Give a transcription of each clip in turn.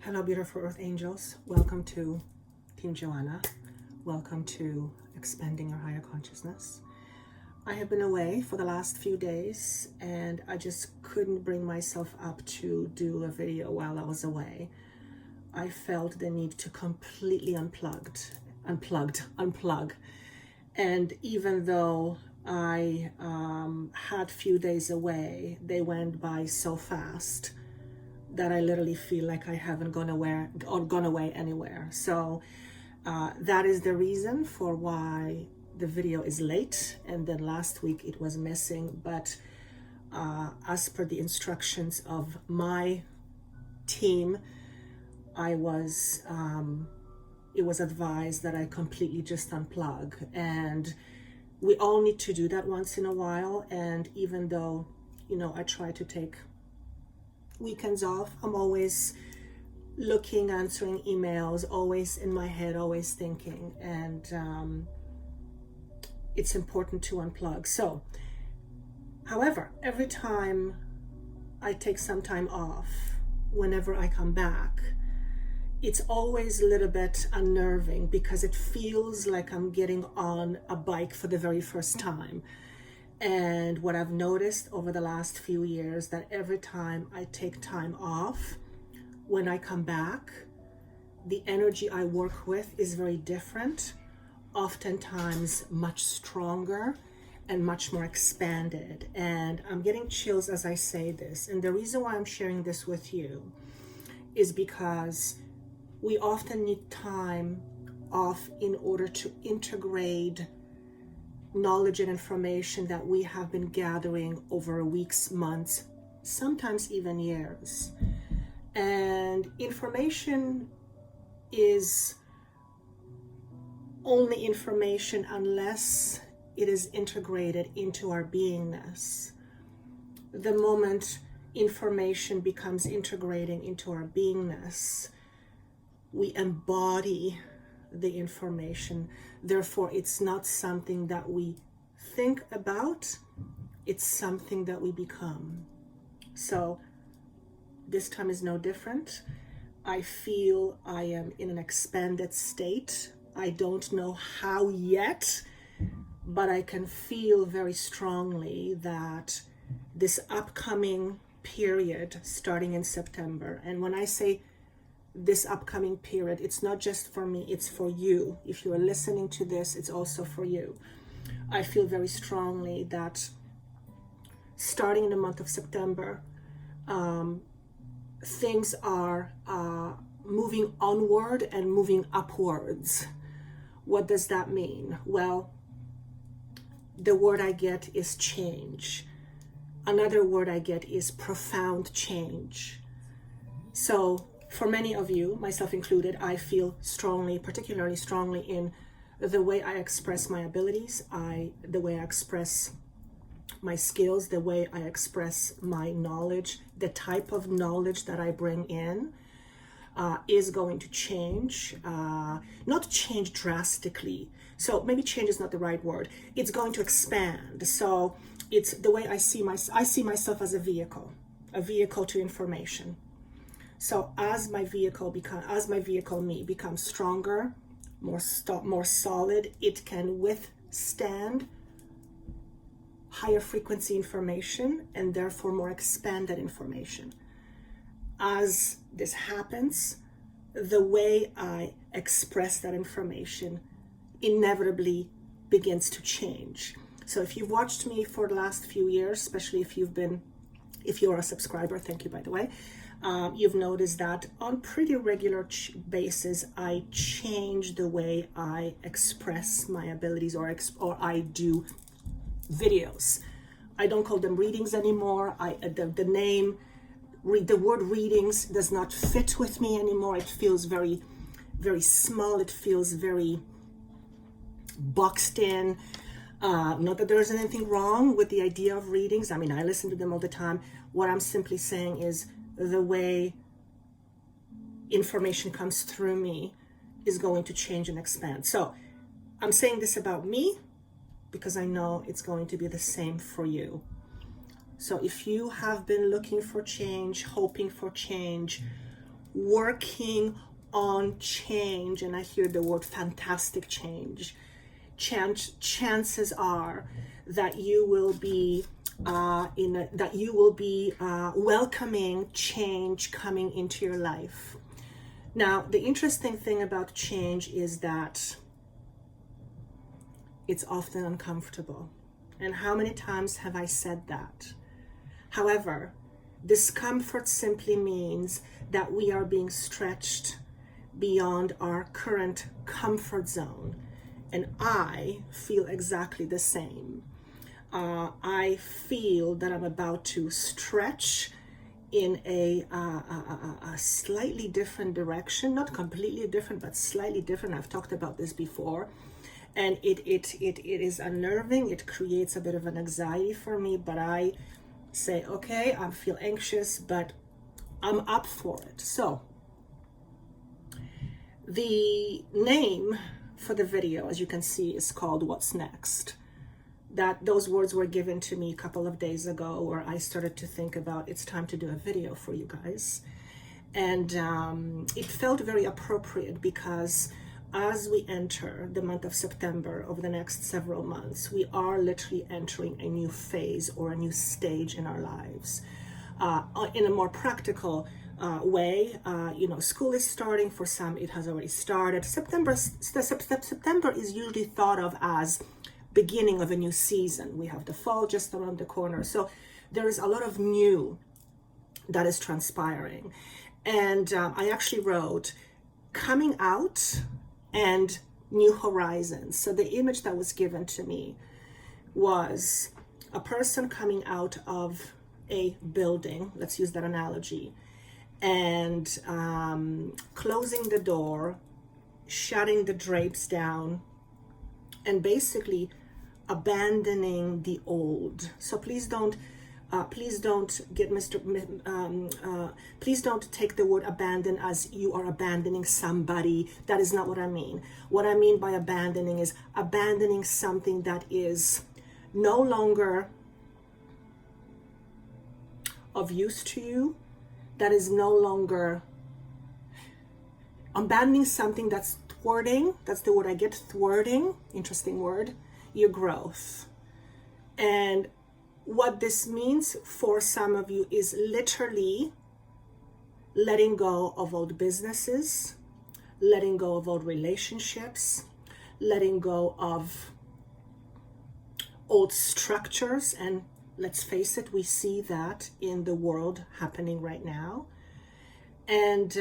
Hello, beautiful Earth Angels. Welcome to Team Joanna. Welcome to Expanding Your Higher Consciousness. I have been away for the last few days and I just couldn't bring myself up to do a video while I was away. I felt the need to completely unplug. And even though I had few days away, they went by so fast that I literally feel like I haven't gone away anywhere. So that is the reason for why the video is late, and then last week it was missing. But as per the instructions of my team, it was advised that I completely just unplug, and we all need to do that once in a while. And even though, I try to take weekends off, I'm always looking, answering emails, always in my head, always thinking, and it's important to unplug. So, however, every time I take some time off, whenever I come back, it's always a little bit unnerving because it feels like I'm getting on a bike for the very first time. And what I've noticed over the last few years, that every time I take time off, when I come back, the energy I work with is very different, oftentimes much stronger and much more expanded. And I'm getting chills as I say this. And the reason why I'm sharing this with you is because we often need time off in order to integrate knowledge and information that we have been gathering over weeks, months, sometimes even years. And information is only information unless it is integrated into our beingness. The moment information becomes integrating into our beingness, we embody the information. Therefore, it's not something that we think about, it's something that we become. So this time is no different. I feel I am in an expanded state. I don't know how yet, but I can feel very strongly that this upcoming period starting in September, and when I say this upcoming period, it's not just for me, it's for you. If you are listening to this, it's also for you. I feel very strongly that starting in the month of September, things are moving onward and moving upwards. What does that mean? Well, the word I get is change. Another word I get is profound change. So for many of you, myself included, I feel strongly, particularly strongly in the way I express my abilities, the way I express my skills, the way I express my knowledge, the type of knowledge that I bring in is going to change, not change drastically. So maybe change is not the right word. It's going to expand. So it's the way I see myself as a vehicle to information. So as my vehicle me becomes stronger, more solid, it can withstand higher frequency information and therefore more expanded information. As this happens, the way I express that information inevitably begins to change. So if you've watched me for the last few years, especially if you're a subscriber, thank you by the way, you've noticed that on pretty regular basis, I change the way I express my abilities or I do videos. I don't call them readings anymore. The word readings does not fit with me anymore. It feels very, very small. It feels very boxed in. Not that there's anything wrong with the idea of readings. I mean, I listen to them all the time. What I'm simply saying is the way information comes through me is going to change and expand. So I'm saying this about me because I know it's going to be the same for you. So if you have been looking for change, hoping for change, working on change, and I hear the word fantastic change. Chances are that you will be welcoming change coming into your life. Now, the interesting thing about change is that it's often uncomfortable. And how many times have I said that? However, discomfort simply means that we are being stretched beyond our current comfort zone. And I feel exactly the same. I feel that I'm about to stretch in a slightly different direction, not completely different, but slightly different. I've talked about this before, and it is unnerving. It creates a bit of an anxiety for me, but I say, okay, I feel anxious, but I'm up for it. So the name for the video, as you can see, is called What's Next. Those words were given to me a couple of days ago, where I started to think about it's time to do a video for you guys. And it felt very appropriate because as we enter the month of September, over the next several months, we are literally entering a new phase or a new stage in our lives. In a more practical way, school is starting. For some, it has already started. September is usually thought of as beginning of a new season. We have the fall just around the corner. So there is a lot of new that is transpiring. And I actually wrote coming out and new horizons. So the image that was given to me was a person coming out of a building, let's use that analogy, and closing the door, shutting the drapes down, and basically abandoning the old. So please don't get please don't take the word abandon as you are abandoning somebody. That is not what I mean. What I mean by abandoning is abandoning something that is no longer of use to you, that is no longer abandoning something that's thwarting, that's the word I get, thwarting, interesting word, your growth. And what this means for some of you is literally letting go of old businesses, letting go of old relationships, letting go of old structures. And let's face it, we see that in the world happening right now. And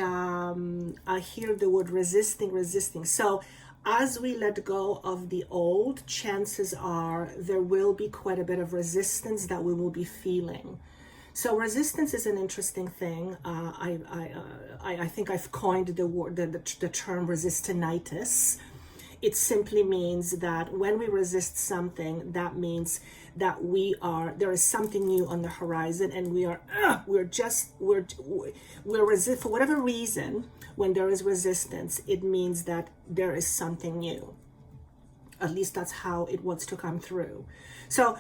I hear the word resisting. So as we let go of the old, chances are there will be quite a bit of resistance that we will be feeling. So resistance is an interesting thing. I think I've coined the word, the term resistinitis. It simply means that when we resist something, that means that there is something new on the horizon, and we're for whatever reason. When there is resistance, it means that there is something new. At least that's how it wants to come through. So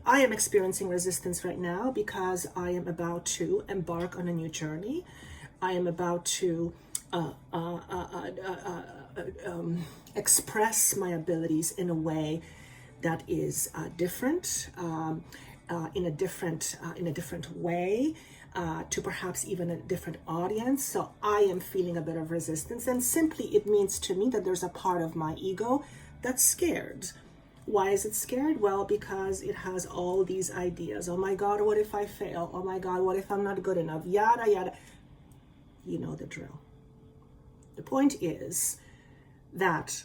I am experiencing resistance right now because I am about to embark on a new journey. I am about to express my abilities in a way that is different, in a different way, to perhaps even a different audience. So I am feeling a bit of resistance, and simply it means to me that there's a part of my ego that's scared. Why is it scared? Well, because it has all these ideas. Oh my God, what if I fail? Oh my God, what if I'm not good enough? Yada, yada. You know the drill. The point is that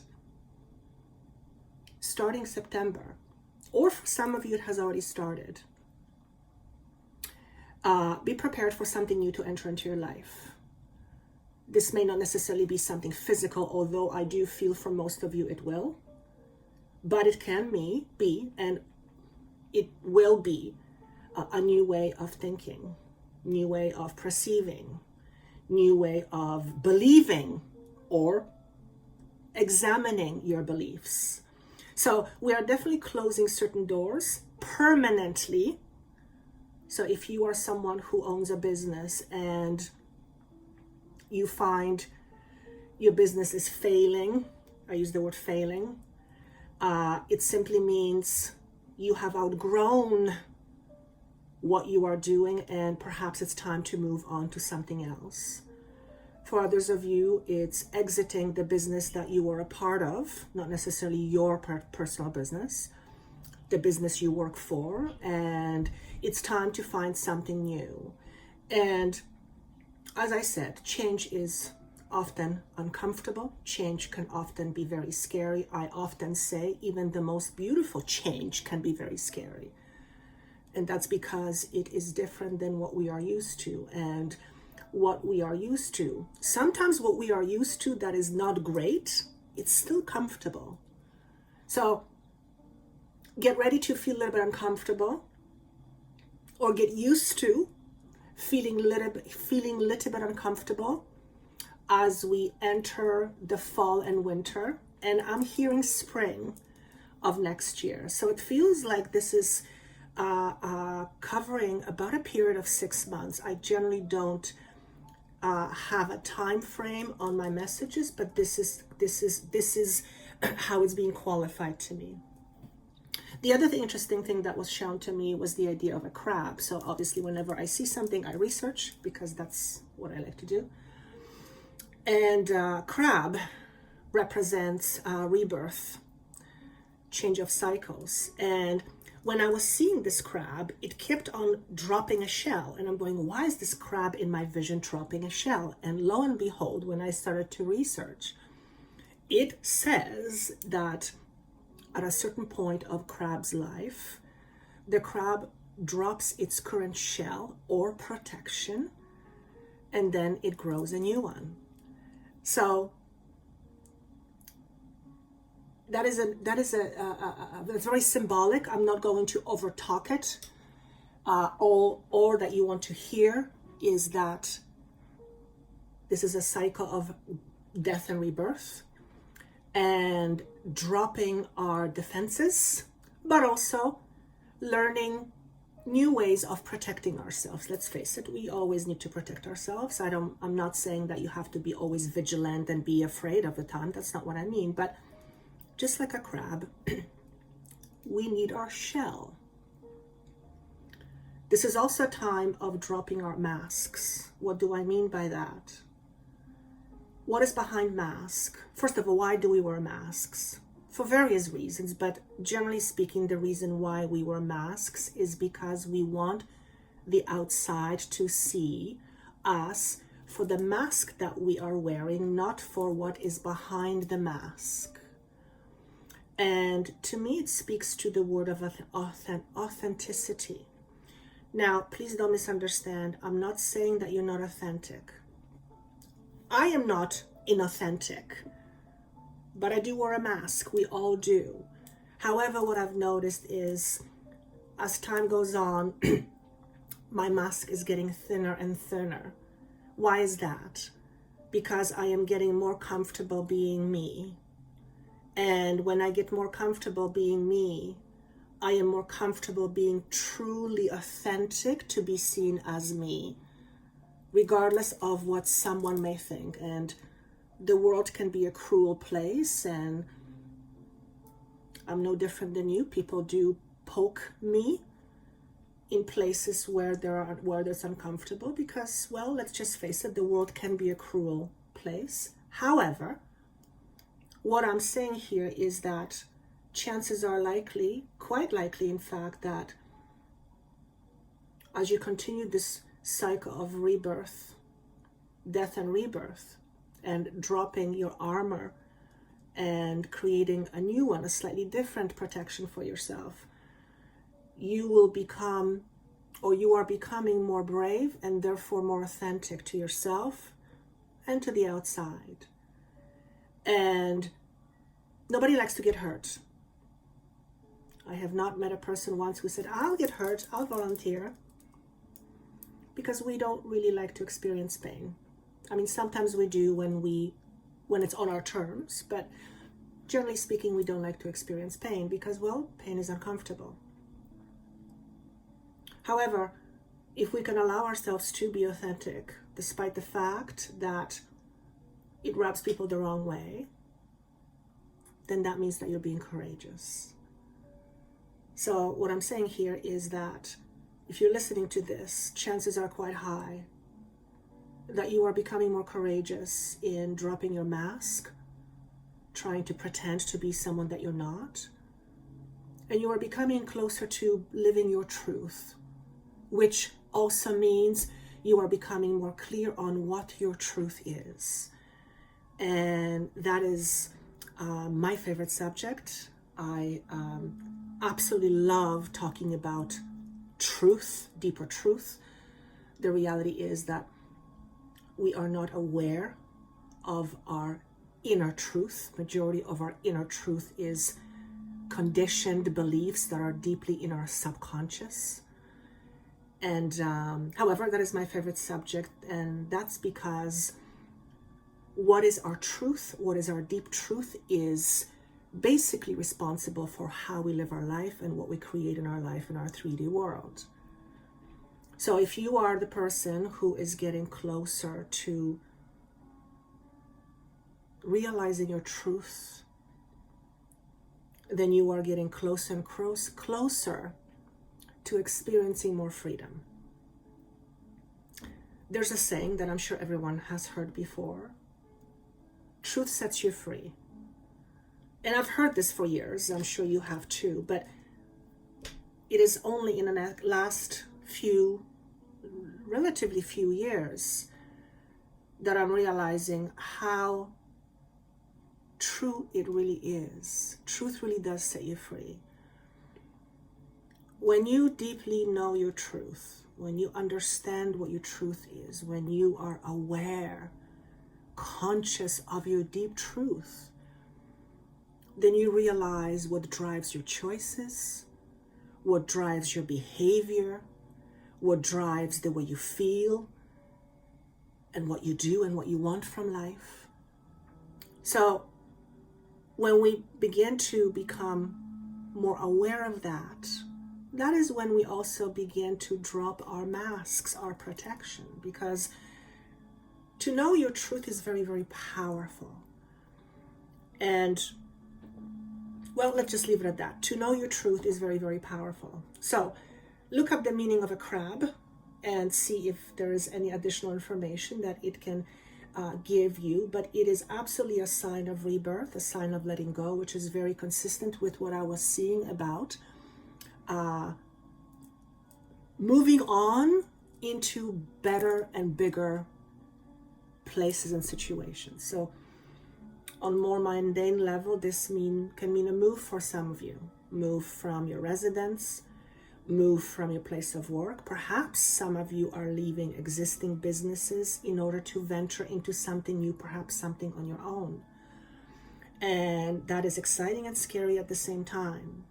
starting September, or for some of you it has already started, be prepared for something new to enter into your life. This may not necessarily be something physical, although I do feel for most of you it will. But it can be, and it will be a new way of thinking, new way of perceiving, new way of believing or examining your beliefs. So we are definitely closing certain doors permanently. So if you are someone who owns a business and you find your business is failing, I use the word failing, it simply means you have outgrown what you are doing and perhaps it's time to move on to something else. For others of you, it's exiting the business that you were a part of, not necessarily your personal business, the business you work for, and it's time to find something new. And as I said, change is often uncomfortable. Change can often be very scary. I often say even the most beautiful change can be very scary. And that's because it is different than what we are used to. And what we are used to, sometimes what we are used to that is not great, it's still comfortable. So get ready to feel a little bit uncomfortable, or get used to feeling a little bit uncomfortable as we enter the fall and winter. And I'm hearing spring of next year. So it feels like this is covering about a period of 6 months. I generally don't have a time frame on my messages, but this is how it's being qualified to me. The other interesting thing that was shown to me was the idea of a crab. So obviously whenever I see something, I research, because that's what I like to do. And crab represents rebirth, change of cycles. And when I was seeing this crab, it kept on dropping a shell. And I'm going, why is this crab in my vision dropping a shell? And lo and behold, when I started to research, it says that at a certain point of crab's life, the crab drops its current shell or protection, and then it grows a new one. So that's very symbolic. I'm not going to overtalk it. All that you want to hear is that this is a cycle of death and rebirth, and dropping our defenses, but also learning new ways of protecting ourselves. Let's face it, we always need to protect ourselves. I'm not saying that you have to be always vigilant and be afraid of the time. That's not what I mean. But just like a crab, we need our shell. This is also a time of dropping our masks. What do I mean by that? What is behind mask? First of all, why do we wear masks? For various reasons, but generally speaking, the reason why we wear masks is because we want the outside to see us for the mask that we are wearing, not for what is behind the mask. And to me, it speaks to the word of authenticity. Now, please don't misunderstand. I'm not saying that you're not authentic. I am not inauthentic, but I do wear a mask. We all do. However, what I've noticed is as time goes on, my mask is getting thinner and thinner. Why is that? Because I am getting more comfortable being me. And when I get more comfortable being me, I am more comfortable being truly authentic to be seen as me, regardless of what someone may think. And the world can be a cruel place, and I'm no different than you. People do poke me in places where there's uncomfortable, because, well, let's just face it, the world can be a cruel place. However, what I'm saying here is that chances are likely, quite likely in fact, that as you continue this cycle of rebirth, death and rebirth, and dropping your armor and creating a new one, a slightly different protection for yourself, you will become, or you are becoming, more brave and therefore more authentic to yourself and to the outside. And nobody likes to get hurt. I have not met a person once who said, I'll get hurt, I'll volunteer, because we don't really like to experience pain. I mean, sometimes we do when it's on our terms, but generally speaking, we don't like to experience pain because, well, pain is uncomfortable. However, if we can allow ourselves to be authentic, despite the fact that it rubs people the wrong way, then that means that you're being courageous. So what I'm saying here is that if you're listening to this, chances are quite high that you are becoming more courageous in dropping your mask, trying to pretend to be someone that you're not. And you are becoming closer to living your truth, which also means you are becoming more clear on what your truth is. And that is my favorite subject. I absolutely love talking about truth, deeper truth. The reality is that we are not aware of our inner truth. Majority of our inner truth is conditioned beliefs that are deeply in our subconscious. And however, that is my favorite subject, and that's because what is our truth, what is our deep truth, is basically responsible for how we live our life and what we create in our life in our 3D world. So if you are the person who is getting closer to realizing your truth, then you are getting closer and closer to experiencing more freedom. There's a saying that I'm sure everyone has heard before: truth sets you free. And I've heard this for years, I'm sure you have too, but it is only in the last relatively few years that I'm realizing how true it really is. Truth really does set you free. When you deeply know your truth, when you understand what your truth is, when you are aware, conscious of your deep truth, then you realize what drives your choices, what drives your behavior, what drives the way you feel, and what you do and what you want from life. So when we begin to become more aware of that, that is when we also begin to drop our masks, our protection, because to know your truth is very, very powerful. And well, let's just leave it at that. To know your truth is very, very powerful. So look up the meaning of a crab and see if there is any additional information that it can give you. But it is absolutely a sign of rebirth, a sign of letting go, which is very consistent with what I was seeing about moving on into better and bigger places and situations. So on more mundane level, this can mean a move for some of you. Move from your residence, move from your place of work. Perhaps some of you are leaving existing businesses in order to venture into something new, perhaps something on your own. And that is exciting and scary at the same time.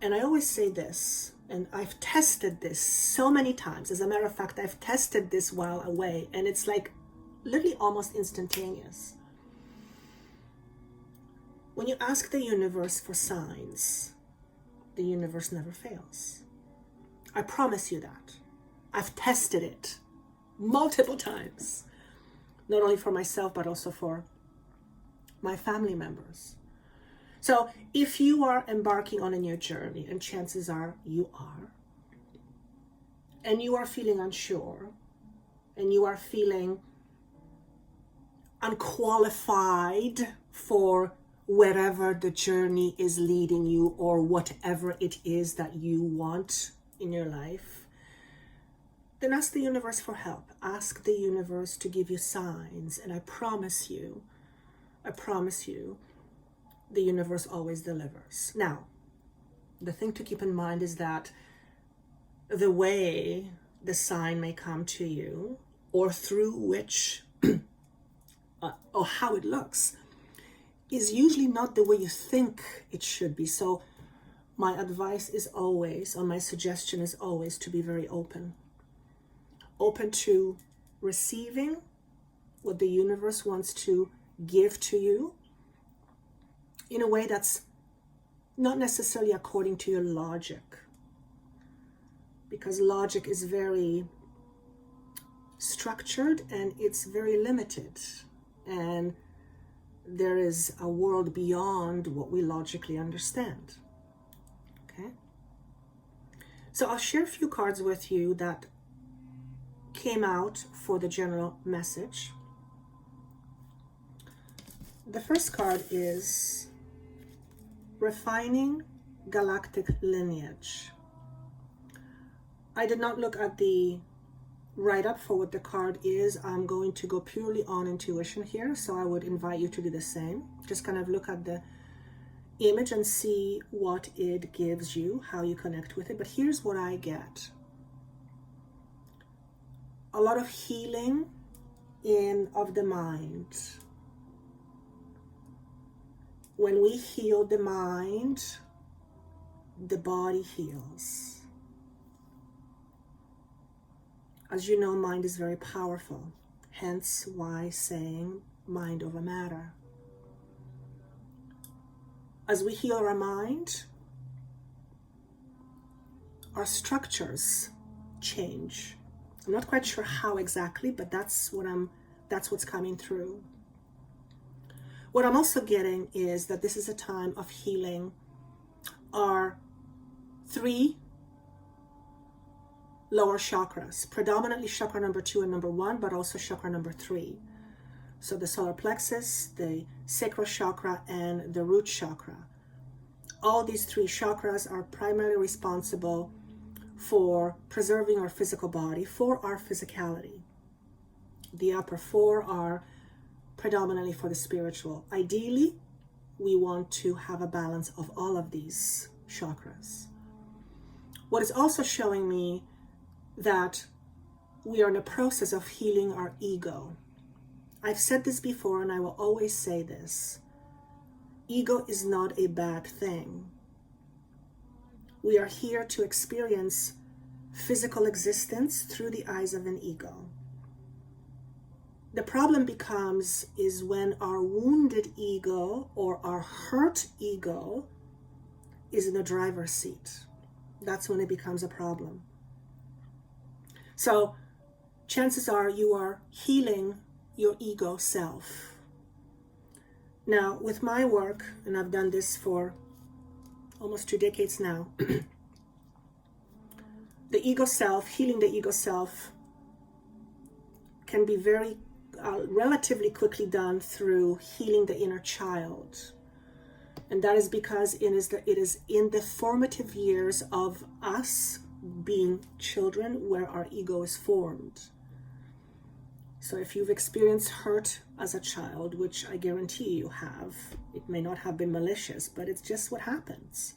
And I always say this, and I've tested this so many times. As a matter of fact, I've tested this while away, and it's like literally almost instantaneous. When you ask the universe for signs, the universe never fails. I promise you that. I've tested it multiple times, not only for myself, but also for my family members. So if you are embarking on a new journey, and chances are you are, and you are feeling unsure, and you are feeling unqualified for wherever the journey is leading you, or whatever it is that you want in your life, then ask the universe for help. Ask the universe to give you signs, and I promise you, the universe always delivers. Now, the thing to keep in mind is that the way the sign may come to you, or through which, or how it looks, is usually not the way you think it should be. So my advice is always, or my suggestion is always, to be very open. Open to receiving what the universe wants to give to you in a way that's not necessarily according to your logic. Because logic is very structured and it's very limited. And there is a world beyond what we logically understand. Okay? So I'll share a few cards with you that came out for the general message. The first card is Refining Galactic Lineage. I did not look at the write-up for what the card is. I'm going to go purely on intuition here, so I would invite you to do the same. Just kind of look at the image and see what it gives you, how you connect with it. But here's what I get. A lot of healing of the mind. When we heal the mind, the body heals. As you know, mind is very powerful. Hence why saying mind over matter. As we heal our mind, our structures change. I'm not quite sure how exactly, but that's what's coming through. What I'm also getting is that this is a time of healing our 3 lower chakras, predominantly chakra number 2 and number 1, but also chakra number 3. So the solar plexus, the sacral chakra, and the root chakra. All these 3 chakras are primarily responsible for preserving our physical body, for our physicality. The upper 4 are predominantly for the spiritual. Ideally, we want to have a balance of all of these chakras. What is also showing me that we are in a process of healing our ego. I've said this before and I will always say this. Ego is not a bad thing. We are here to experience physical existence through the eyes of an ego. The problem is when our wounded ego or our hurt ego is in the driver's seat. That's when it becomes a problem. So chances are you are healing your ego self. Now, with my work, and I've done this for almost 2 decades now, the ego self, healing the ego self can be very relatively quickly done through healing the inner child. And that is because it is in the formative years of us being children where our ego is formed. So if you've experienced hurt as a child, which I guarantee you have, it may not have been malicious, but it's just what happens.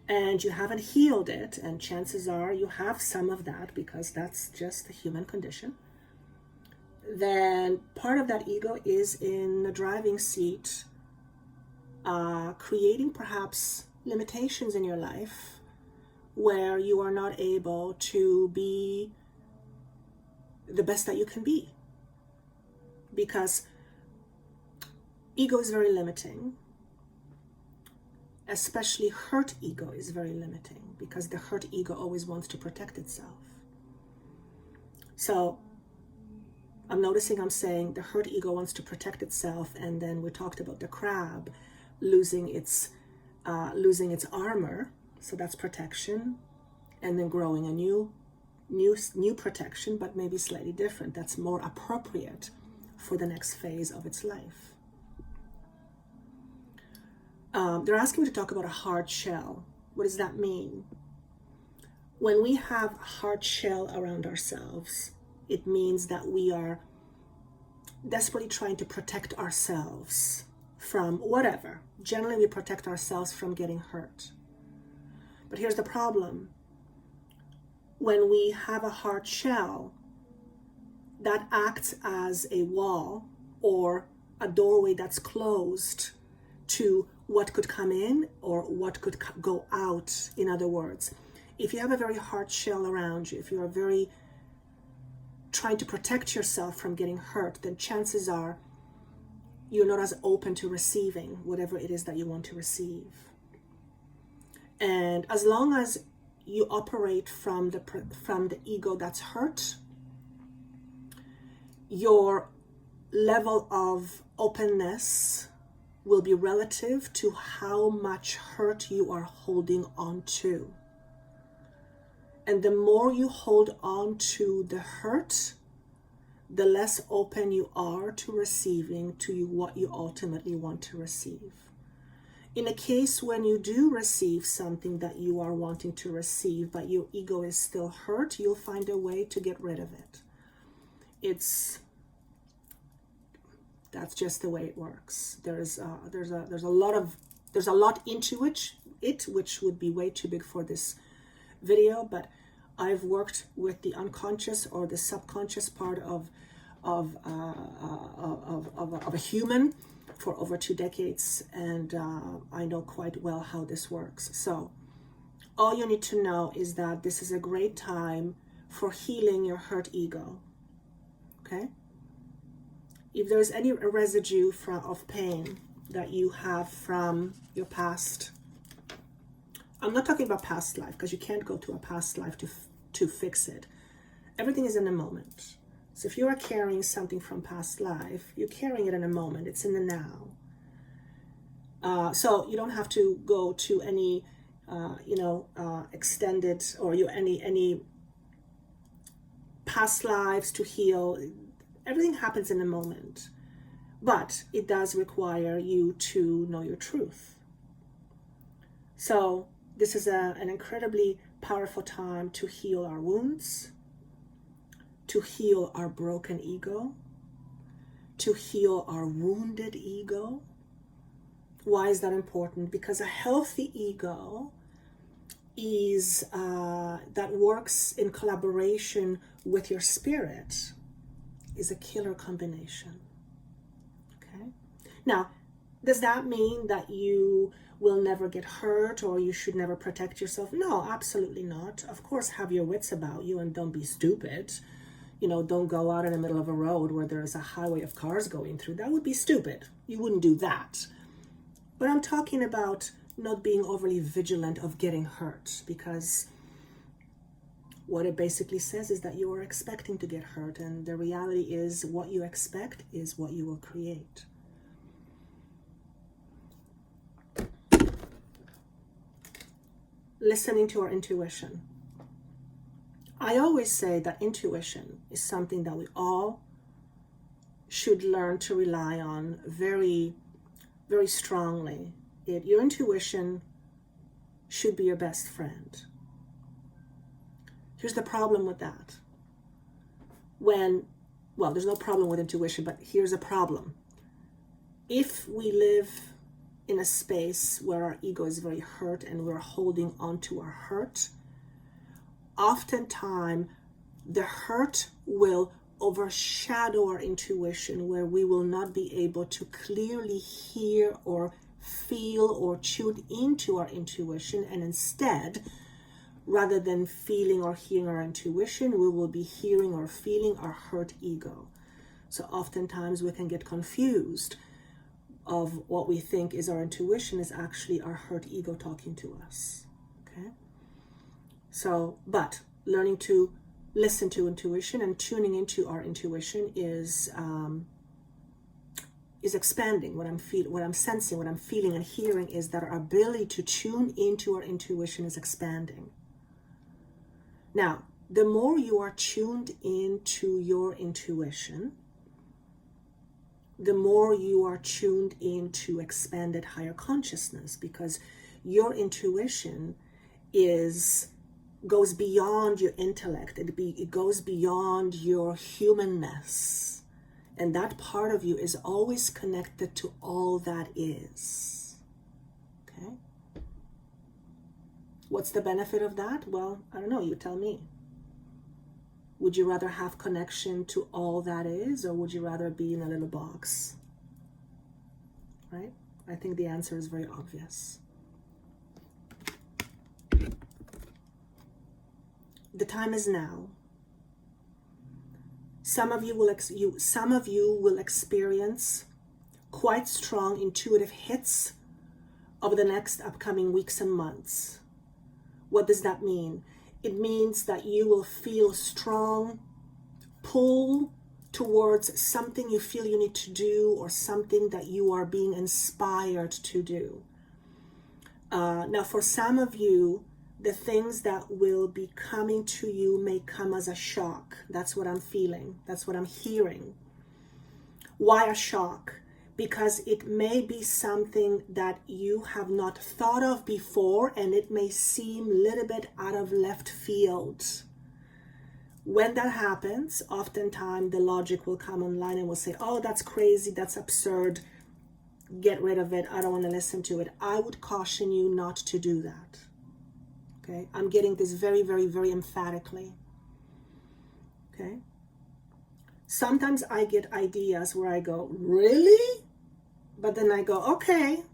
And you haven't healed it, and chances are you have some of that because that's just the human condition. Then part of that ego is in the driving seat, creating perhaps limitations in your life where you are not able to be the best that you can be. Because ego is very limiting. Especially hurt ego is very limiting because the hurt ego always wants to protect itself. So I'm noticing I'm saying the hurt ego wants to protect itself, and then we talked about the crab losing its armor, so that's protection, and then growing a new protection, but maybe slightly different. That's more appropriate for the next phase of its life. They're asking me to talk about a hard shell. What does that mean? When we have a hard shell around ourselves, it means that we are desperately trying to protect ourselves from whatever. Generally, we protect ourselves from getting hurt. But here's the problem. When we have a hard shell, that acts as a wall or a doorway that's closed to what could come in or what could go out. In other words, if you have a very hard shell around you, if you are very trying to protect yourself from getting hurt, then chances are you're not as open to receiving whatever it is that you want to receive. And as long as you operate from the ego that's hurt, Your level of openness will be relative to how much hurt you are holding on to. And the more you hold on to the hurt, the less open you are to receiving what you ultimately want to receive. In a case when you do receive something that you are wanting to receive, but your ego is still hurt, you'll find a way to get rid of it. That's just the way it works. There's a lot into it, which would be way too big for this video, but I've worked with the unconscious or the subconscious part of a human for over 2 decades, and I know quite well how this works. So all you need to know is that this is a great time for healing your hurt ego. Okay? If there's any residue of pain that you have from your past, I'm not talking about past life, because you can't go to a past life to fix it. Everything is in the moment. So if you are carrying something from past life, you're carrying it in a moment. It's in the now. So you don't have to go to any, extended or any past lives to heal. Everything happens in a moment. But it does require you to know your truth. So this is an incredibly powerful time to heal our wounds, to heal our broken ego, to heal our wounded ego. Why is that important? Because a healthy ego is that works in collaboration with your spirit is a killer combination. Okay? Now, does that mean that you will never get hurt or you should never protect yourself? No, absolutely not. Of course, have your wits about you and don't be stupid. Don't go out in the middle of a road where there's a highway of cars going through. That would be stupid. You wouldn't do that. But I'm talking about not being overly vigilant of getting hurt, because what it basically says is that you are expecting to get hurt, and the reality is what you expect is what you will create. Listening to our intuition. I always say that intuition is something that we all should learn to rely on very, very strongly. Your intuition should be your best friend. Here's the problem with that. There's no problem with intuition, but here's a problem. If we live in a space where our ego is very hurt and we're holding on to our hurt, oftentimes the hurt will overshadow our intuition, where we will not be able to clearly hear or feel or tune into our intuition, and instead, rather than feeling or hearing our intuition, we will be hearing or feeling our hurt ego. So oftentimes we can get confused of what we think is our intuition is actually our hurt ego talking to us. Okay? So, but learning to listen to intuition and tuning into our intuition is expanding. What I'm sensing, what I'm feeling and hearing is that our ability to tune into our intuition is expanding. Now, the more you are tuned into your intuition, the more you are tuned into expanded higher consciousness, because your intuition goes beyond your intellect. It goes beyond your humanness. And that part of you is always connected to all that is. Okay? What's the benefit of that? Well, I don't know. You tell me. Would you rather have connection to all that is, or would you rather be in a little box? Right? I think the answer is very obvious. The time is now. Some of you will experience quite strong intuitive hits over the next upcoming weeks and months. What does that mean? It means that you will feel strong pull towards something you feel you need to do or something that you are being inspired to do. Now, for some of you, the things that will be coming to you may come as a shock. That's what I'm feeling. That's what I'm hearing. Why a shock? Because it may be something that you have not thought of before, and it may seem a little bit out of left field. When that happens, oftentimes the logic will come online and will say, oh, that's crazy, that's absurd, get rid of it, I don't want to listen to it. I would caution you not to do that. Okay, I'm getting this very, very, very emphatically. Okay. Sometimes I get ideas where I go, really? But then I go, okay.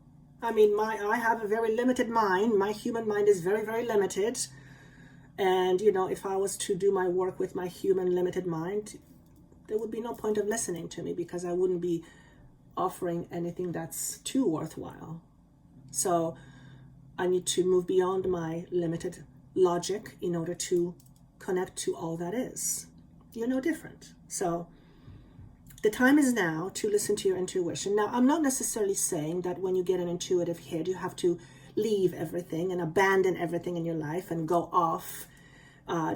I mean, I have a very limited mind. My human mind is very, very limited. And, you know, if I was to do my work with my human limited mind, there would be no point of listening to me because I wouldn't be offering anything that's too worthwhile. So I need to move beyond my limited logic in order to connect to all that is. You're no different. So the time is now to listen to your intuition. Now, I'm not necessarily saying that when you get an intuitive hit, you have to leave everything and abandon everything in your life and go off,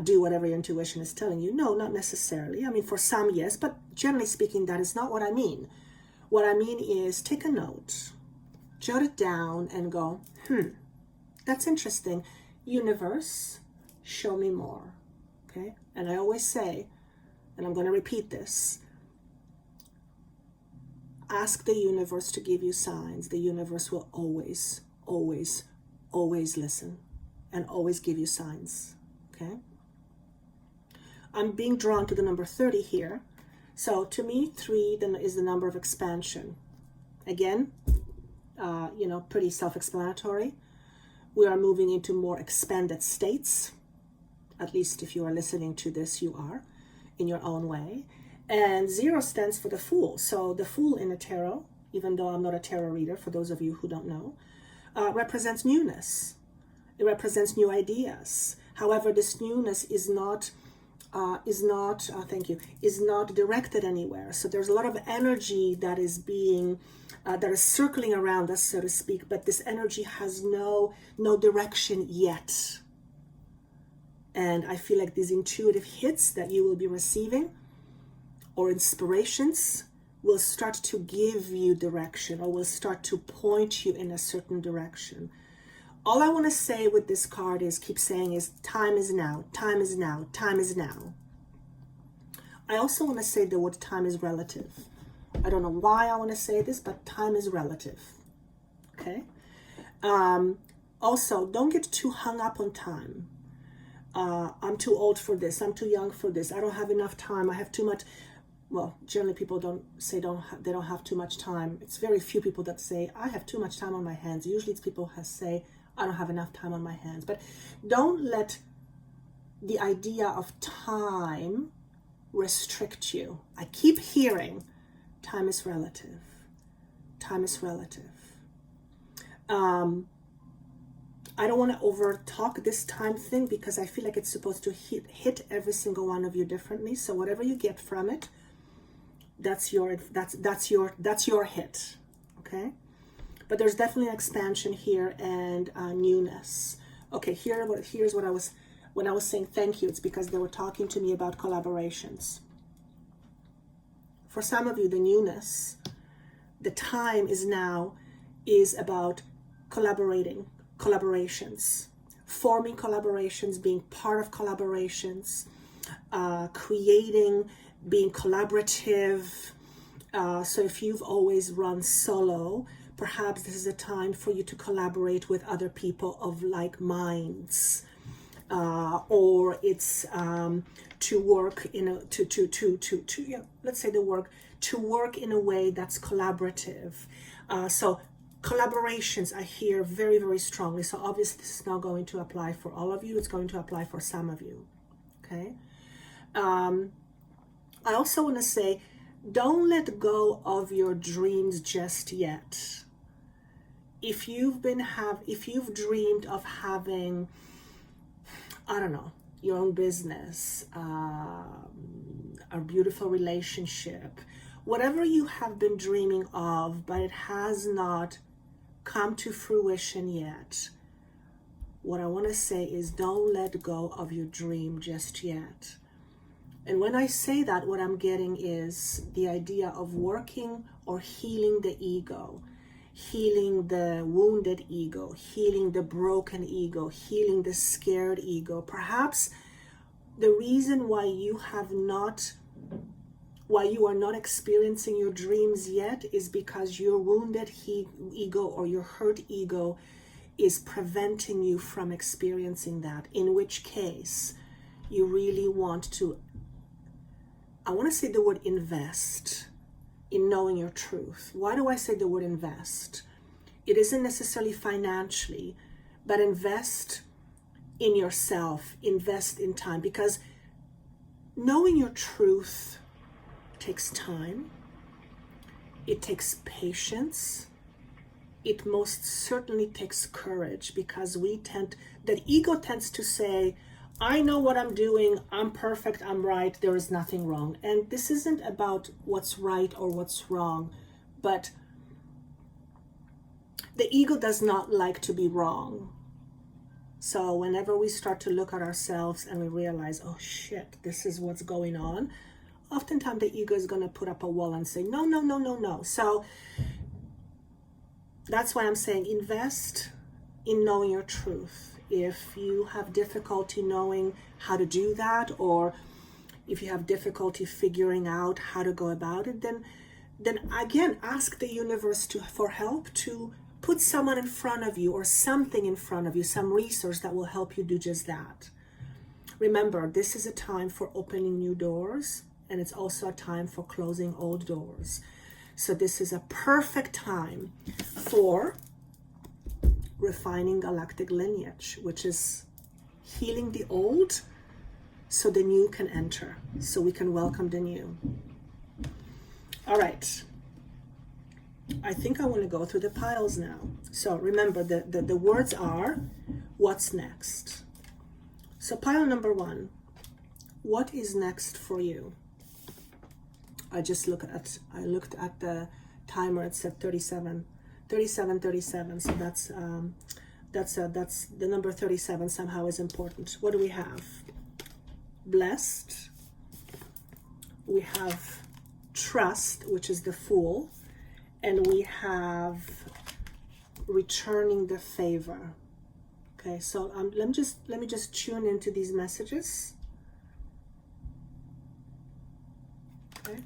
do whatever your intuition is telling you. No, not necessarily. I mean, for some, yes, but generally speaking, that is not what I mean. What I mean is take a note, jot it down and go, that's interesting. Universe, show me more. Okay? And I always say, and I'm going to repeat this, ask the universe to give you signs. The universe will always, always, always listen and always give you signs. Okay? I'm being drawn to the number 30 here. So to me, 3 then is the number of expansion. Again, pretty self-explanatory. We are moving into more expanded states. At least if you are listening to this, you are in your own way. And 0 stands for the Fool. So the Fool in the tarot, even though I'm not a tarot reader, for those of you who don't know, represents newness. It represents new ideas. However, this newness is not directed anywhere. So there's a lot of energy that is being, that is circling around us, so to speak, but this energy has no direction yet. And I feel like these intuitive hits that you will be receiving or inspirations will start to give you direction or will start to point you in a certain direction. All I want to say with this card is keep saying is time is now, time is now, time is now. I also want to say the word time is relative. I don't know why I want to say this, but time is relative. Okay? Also, don't get too hung up on time. I'm too old for this. I'm too young for this. I don't have enough time. I have too much. Well, generally people don't say they don't have too much time. It's very few people that say, I have too much time on my hands. Usually it's people who say, I don't have enough time on my hands. But don't let the idea of time restrict you. I keep hearing time is relative. Time is relative. I don't want to over talk this time thing because I feel like it's supposed to hit every single one of you differently. So whatever you get from it, that's your hit. Okay? But there's definitely an expansion here and newness. Okay, here's what I was, when I was saying thank you, it's because they were talking to me about collaborations. For some of you, the newness, the time is now, is about collaborations, forming collaborations, being part of collaborations, creating, being collaborative. So if you've always run solo, perhaps this is a time for you to collaborate with other people of like minds, or it's to work in a let's say to work in a way that's collaborative. So collaborations I hear very, very strongly. So obviously this is not going to apply for all of you. It's going to apply for some of you. Okay. I also want to say, don't let go of your dreams just yet. If you've dreamed of having, I don't know, your own business, a beautiful relationship, whatever you have been dreaming of, but it has not come to fruition yet, what I want to say is don't let go of your dream just yet. And when I say that, what I'm getting is the idea of working or healing the ego, healing the wounded ego, healing the broken ego, healing the scared ego. Perhaps the reason why you are not experiencing your dreams yet is because your wounded ego or your hurt ego is preventing you from experiencing that, in which case you really want to, I want to say the word invest in knowing your truth. Why do I say the word invest? It isn't necessarily financially, but invest in yourself, invest in time, because knowing your truth takes time, it takes patience, it most certainly takes courage, because the ego tends to say, I know what I'm doing, I'm perfect, I'm right, there is nothing wrong. And this isn't about what's right or what's wrong, but the ego does not like to be wrong. So whenever we start to look at ourselves and we realize, oh shit, this is what's going on, oftentimes the ego is going to put up a wall and say, no, no, no, no, no. So that's why I'm saying invest in knowing your truth. If you have difficulty knowing how to do that, or if you have difficulty figuring out how to go about it, then again, ask the universe for help, to put someone in front of you or something in front of you, some resource that will help you do just that. Remember, this is a time for opening new doors, and it's also a time for closing old doors. So this is a perfect time for refining galactic lineage, which is healing the old so the new can enter, so we can welcome the new. All right. I think I want to go through the piles now. So remember, the words are, what's next? So pile number 1, what is next for you? I looked at the timer. It said 37. So that's the number 37 somehow is important. What do we have? Blessed. We have trust, which is the Fool, and we have returning the favor. Okay, so let me just tune into these messages. Okay.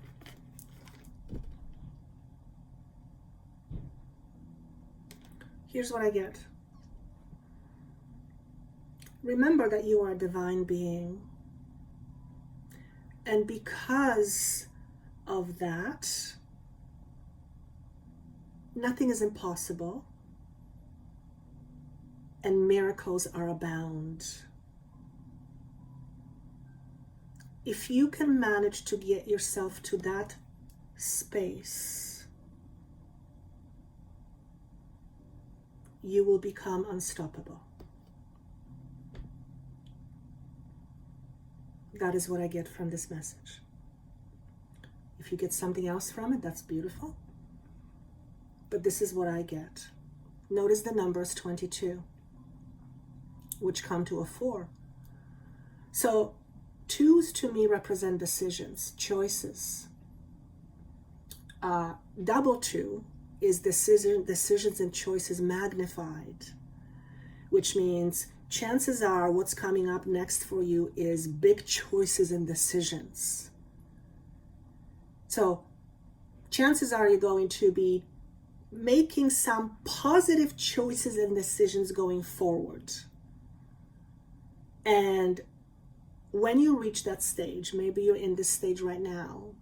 Here's what I get. Remember that you are a divine being. And because of that, nothing is impossible. And miracles are abound. If you can manage to get yourself to that space, you will become unstoppable. That is what I get from this message. If you get something else from it, that's beautiful. But this is what I get. Notice the numbers 22, which come to a 4. So 2s to me represent decisions, choices. Double 2 is decisions and choices magnified, which means chances are what's coming up next for you is big choices and decisions. So chances are you're going to be making some positive choices and decisions going forward. And when you reach that stage, maybe you're in this stage right now,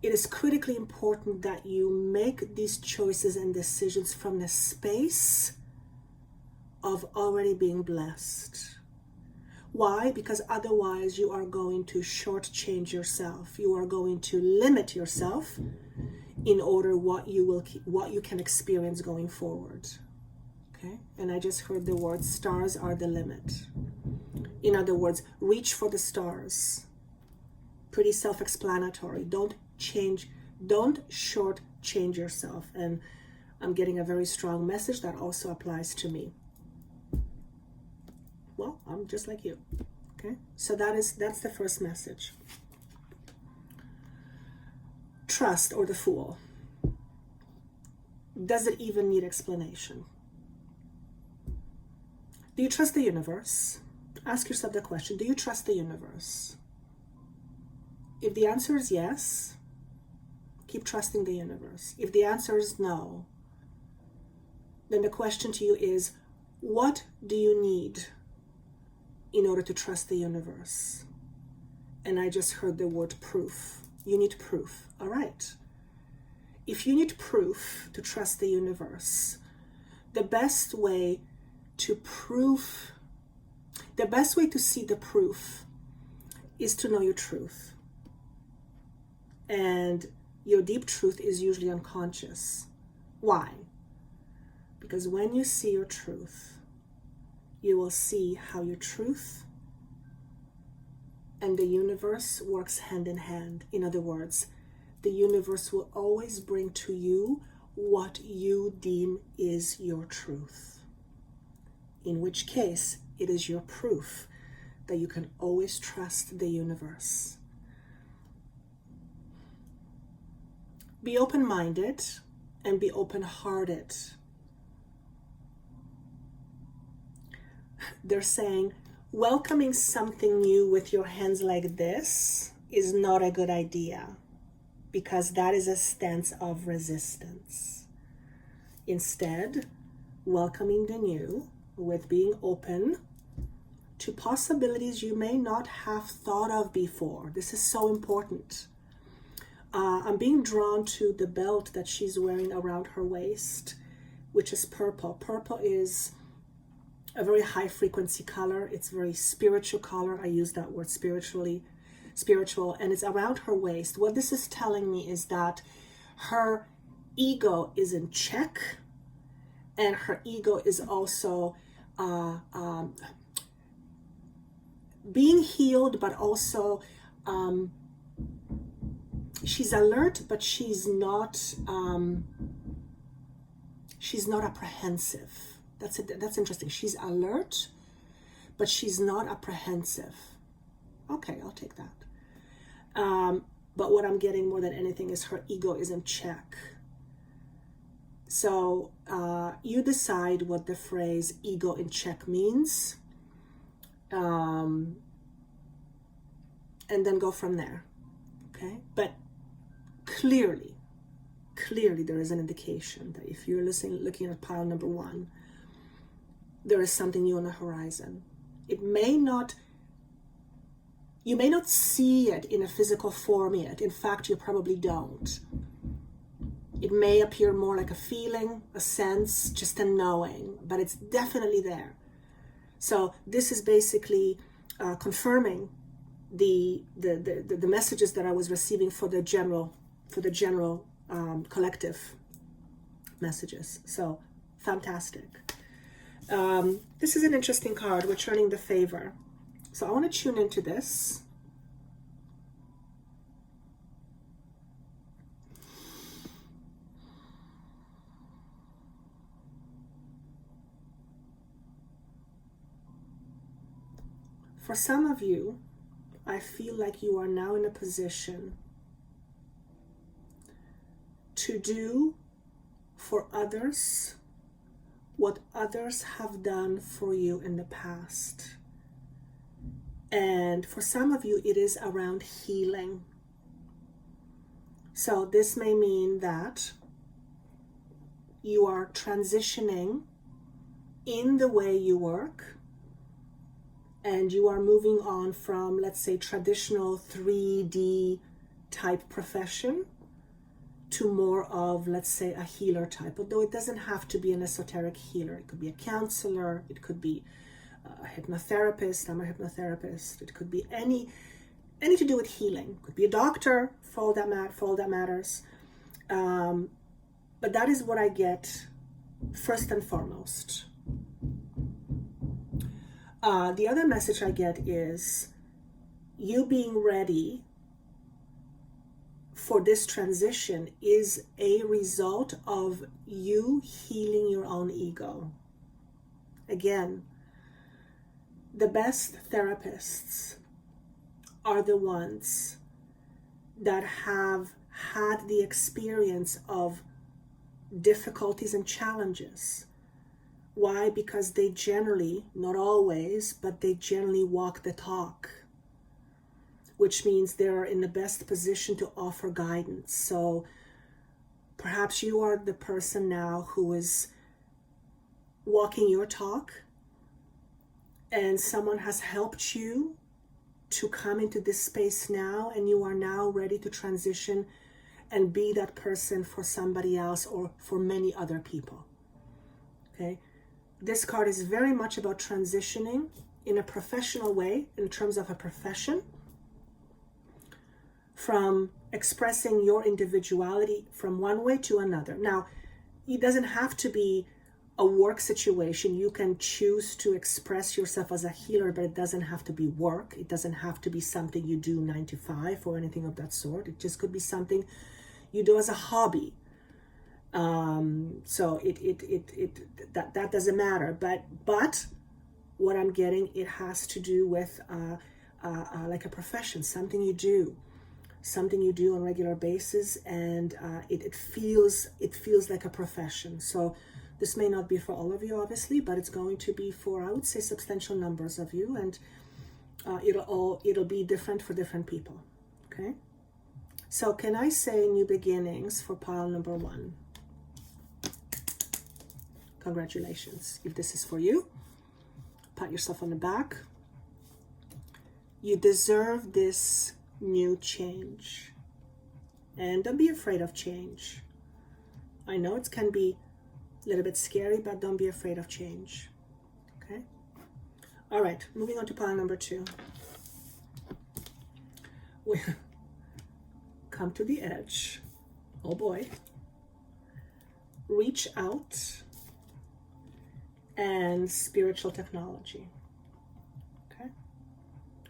it is critically important that you make these choices and decisions from the space of already being blessed. Why? Because otherwise you are going to shortchange yourself. You are going to limit yourself in order what you can experience going forward. Okay? And I just heard the word stars are the limit. In other words, reach for the stars. Pretty self-explanatory. Don't shortchange yourself. And I'm getting a very strong message that also applies to me. Well, I'm just like you. Okay, so that's the first message. Trust, or the Fool. Does it even need explanation? Do you trust the universe? Ask yourself the question, do you trust the universe? If the answer is yes, keep trusting the universe. If the answer is no, then the question to you is, what do you need in order to trust the universe? And I just heard the word proof. You need proof. All right. If you need proof to trust the universe, the best way to see the proof is to know your truth. And your deep truth is usually unconscious. Why? Because when you see your truth, you will see how your truth and the universe works hand in hand. In other words, the universe will always bring to you what you deem is your truth. In which case, it is your proof that you can always trust the universe. Be open-minded and be open-hearted. They're saying, welcoming something new with your hands like this is not a good idea, because that is a stance of resistance. Instead, welcoming the new with being open to possibilities you may not have thought of before. This is so important. I'm being drawn to the belt that she's wearing around her waist, which is purple. Purple is a very high frequency color. It's a very spiritual color. I use that word spiritual, and it's around her waist. What this is telling me is that her ego is in check, and her ego is also being healed, but also she's alert, but she's not apprehensive. That's interesting. She's alert, but she's not apprehensive. Okay, I'll take that. But what I'm getting more than anything is her ego is in check. So you decide what the phrase ego in check means, and then go from there. Okay, but clearly there is an indication that if you're looking at pile number 1, there is something new on the horizon. You may not see it in a physical form yet. In fact, you probably don't. It may appear more like a feeling, a sense, just a knowing, but it's definitely there. So this is basically confirming the messages that I was receiving for the general collective messages. So fantastic. This is an interesting card, returning the favor. So I want to tune into this. For some of you, I feel like you are now in a position to do for others what others have done for you in the past. And for some of you, it is around healing. So this may mean that you are transitioning in the way you work, and you are moving on from, let's say, traditional 3D type profession to more of, let's say, a healer type. Although it doesn't have to be an esoteric healer. It could be a counselor. It could be a hypnotherapist. I'm a hypnotherapist. It could be any to do with healing. It could be a doctor, for all that matters. But that is what I get first and foremost. The other message I get is you being ready for this transition is a result of you healing your own ego. Again, the best therapists are the ones that have had the experience of difficulties and challenges. Why? Because they generally, not always, but they generally walk the talk, which means they're in the best position to offer guidance. So perhaps you are the person now who is walking your talk, and someone has helped you to come into this space now, and you are now ready to transition and be that person for somebody else or for many other people. Okay? This card is very much about transitioning in a professional way, in terms of a profession, from expressing your individuality from one way to another. Now, it doesn't have to be a work situation. You can choose to express yourself as a healer, but it doesn't have to be work. It doesn't have to be something you do 9 to 5 or anything of that sort. It just could be something you do as a hobby. So that doesn't matter. But what I'm getting, it has to do with like a profession, something you do on a regular basis, and it feels like a profession. So this may not be for all of you, obviously, but it's going to be for, I would say, substantial numbers of you, and it'll be different for different people. Okay. So can I say new beginnings for pile number 1? Congratulations. If this is for you, pat yourself on the back. You deserve this new change. And don't be afraid of change. I know it can be a little bit scary, but don't be afraid of change. Okay? All right, moving on to pile number 2. We come to the edge. Oh boy. Reach out and spiritual technology. Okay?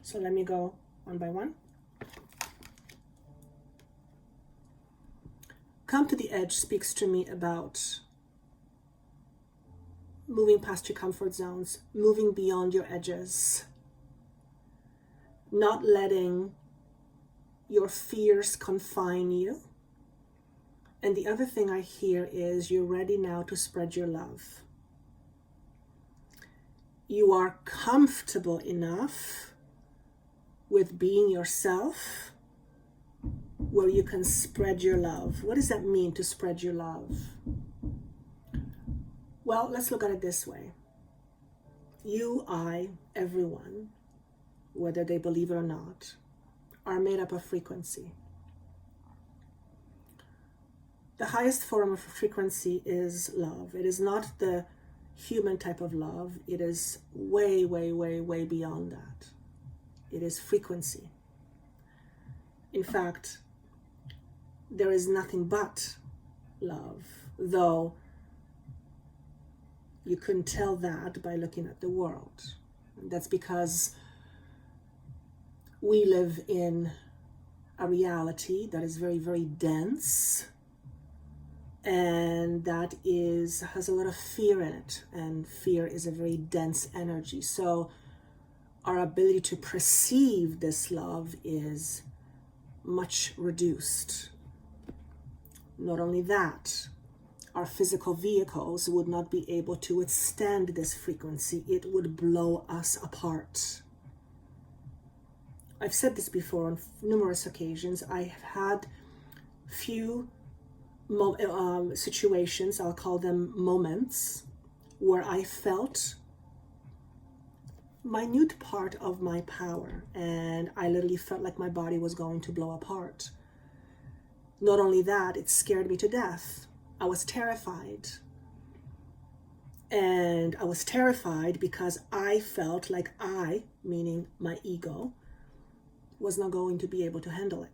So let me go one by one. Come to the edge speaks to me about moving past your comfort zones, moving beyond your edges, not letting your fears confine you. And the other thing I hear is you're ready now to spread your love. You are comfortable enough with being yourself where you can spread your love. What does that mean, to spread your love? Well, let's look at it this way. You, I, everyone, whether they believe it or not, are made up of frequency. The highest form of frequency is love. It is not the human type of love. It is way, way, way, way beyond that. It is frequency. In fact, there is nothing but love, though you couldn't tell that by looking at the world. And that's because we live in a reality that is very, very dense, and that has a lot of fear in it, and fear is a very dense energy. So our ability to perceive this love is much reduced. Not only that, our physical vehicles would not be able to withstand this frequency. It would blow us apart. I've said this before on numerous occasions. I have had few situations, I'll call them moments, where I felt minute part of my power, and I literally felt like my body was going to blow apart. Not only that, it scared me to death. I was terrified. And I was terrified because I felt like I, meaning my ego, was not going to be able to handle it.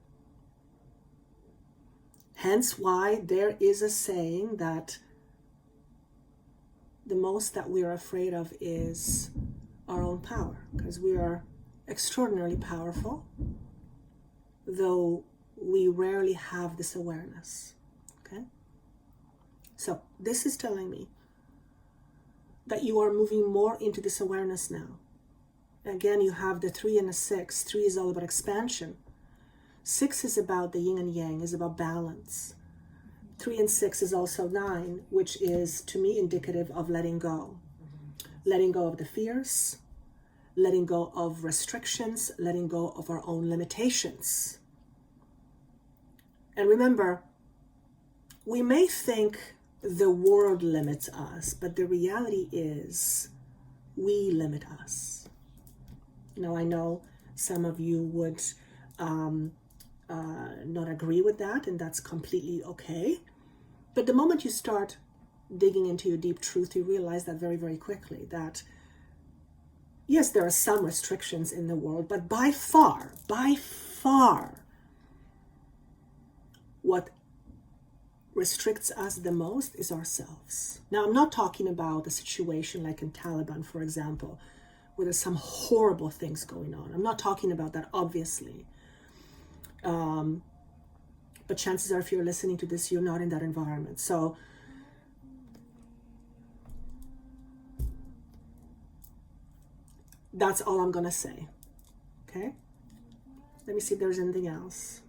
Hence why there is a saying that the most that we're afraid of is our own power, because we are extraordinarily powerful, though we rarely have this awareness. Okay? So this is telling me that you are moving more into this awareness now. Again, you have the 3 and the 6. 3 is all about expansion. 6 is about the yin and yang, is about balance. 3 and 6 is also 9, which is, to me, indicative of letting go. Letting go of the fears, letting go of restrictions, letting go of our own limitations. And remember, we may think the world limits us, but the reality is we limit us. Now, I know some of you would not agree with that, and that's completely okay. But the moment you start digging into your deep truth, you realize that very, very quickly that, yes, there are some restrictions in the world, but by far, what restricts us the most is ourselves. Now, I'm not talking about a situation like in Taliban, for example, where there's some horrible things going on. I'm not talking about that, obviously. But chances are, if you're listening to this, you're not in that environment. So that's all I'm going to say. Okay? Let me see if there's anything else.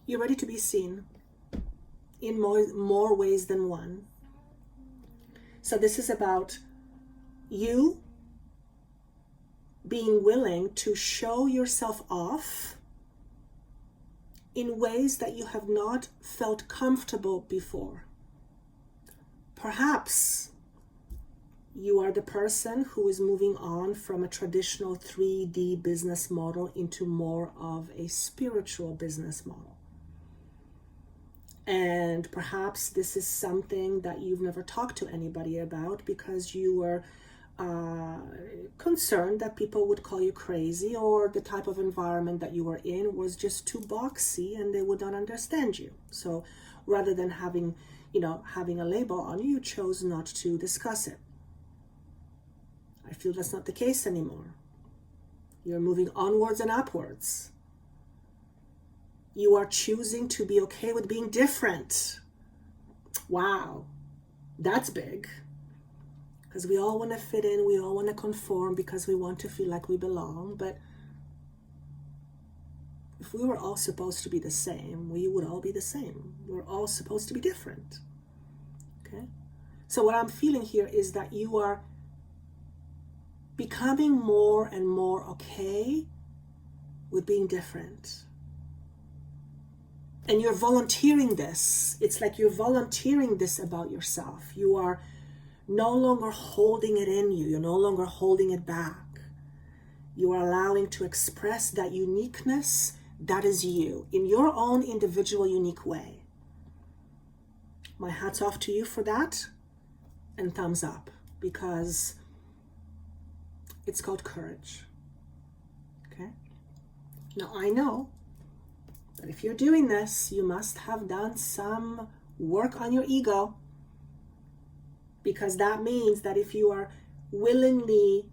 You're ready to be seen in more ways than one. So this is about you being willing to show yourself off in ways that you have not felt comfortable before. Perhaps you are the person who is moving on from a traditional 3D business model into more of a spiritual business model. And perhaps this is something that you've never talked to anybody about because you were concerned that people would call you crazy, or the type of environment that you were in was just too boxy and they would not understand you. So rather than having a label on you, you chose not to discuss it. I feel that's not the case anymore. You're moving onwards and upwards. You are choosing to be okay with being different. Wow, that's big. Because we all want to fit in, we all want to conform because we want to feel like we belong. But if we were all supposed to be the same, we would all be the same. We're all supposed to be different. Okay? So what I'm feeling here is that you are becoming more and more okay with being different. And you're volunteering this. It's like you're volunteering this about yourself. You are no longer holding it in you. You're no longer holding it back. You are allowing to express that uniqueness that is you in your own individual, unique way. My hat's off to you for that, and thumbs up, because it's called courage. Okay? Now, I know that if you're doing this, you must have done some work on your ego, because that means that if you are willingly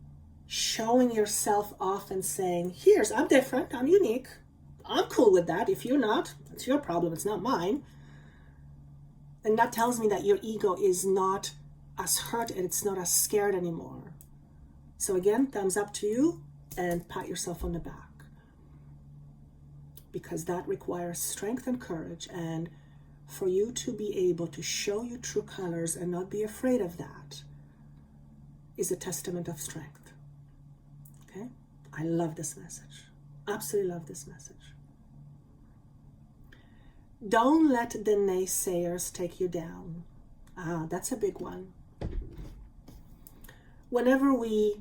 showing yourself off and saying, here's, I'm different, I'm unique, I'm cool with that. If you're not, it's your problem, it's not mine. And that tells me that your ego is not as hurt and it's not as scared anymore. So again, thumbs up to you and pat yourself on the back. Because that requires strength and courage, and for you to be able to show your true colors and not be afraid of that is a testament of strength. Okay? I love this message. Absolutely love this message. Don't let the naysayers take you down. That's a big one. Whenever we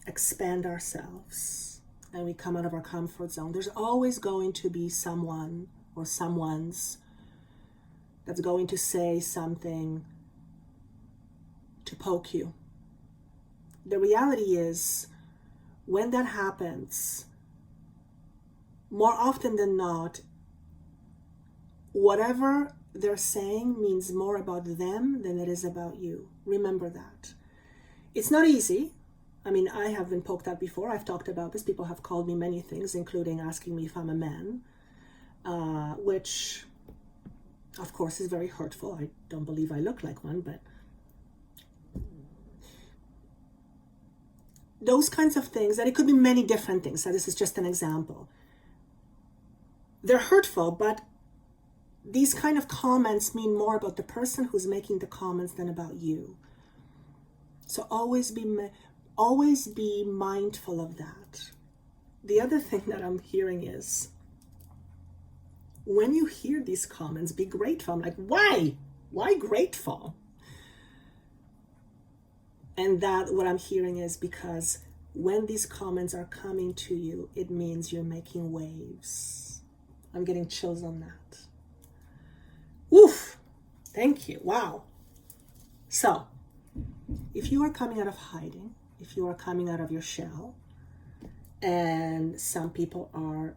expand ourselves and we come out of our comfort zone, there's always going to be someone or someone's that's going to say something to poke you. The reality is, when that happens, more often than not, whatever they're saying means more about them than it is about you. Remember that. It's not easy. I mean, I have been poked at before. I've talked about this. People have called me many things, including asking me if I'm a man, which, of course, is very hurtful. I don't believe I look like one, but those kinds of things, and it could be many different things. So this is just an example. They're hurtful, but these kind of comments mean more about the person who's making the comments than about you. So always be mindful of that. The other thing that I'm hearing is, when you hear these comments, be grateful. I'm like, why? Why grateful? And that what I'm hearing is because when these comments are coming to you, it means you're making waves. I'm getting chills on that. Woof! Thank you. Wow. So, if you are coming out of hiding, if you are coming out of your shell, and some people are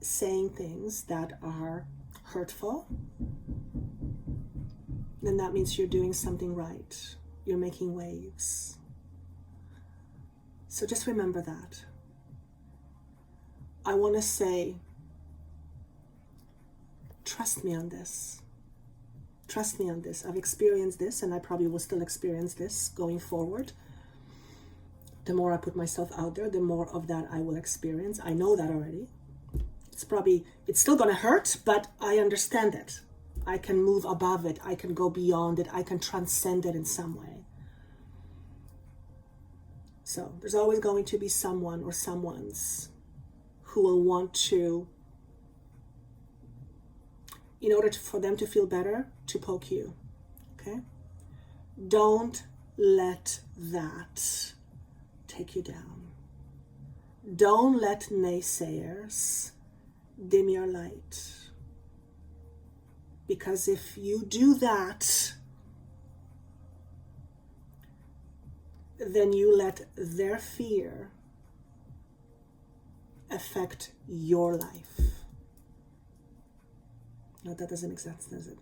saying things that are hurtful, then that means you're doing something right. You're making waves. So just remember that. I want to say, trust me on this. Trust me on this. I've experienced this, and I probably will still experience this going forward. The more I put myself out there, the more of that I will experience. I know that already. It's still going to hurt, but I understand it. I can move above it. I can go beyond it. I can transcend it in some way. So there's always going to be someone or someones who will want to, in order for them to feel better, to poke you. Okay? Don't let that take you down. Don't let naysayers dim your light. Because if you do that, then you let their fear affect your life. No, that doesn't make sense, does it?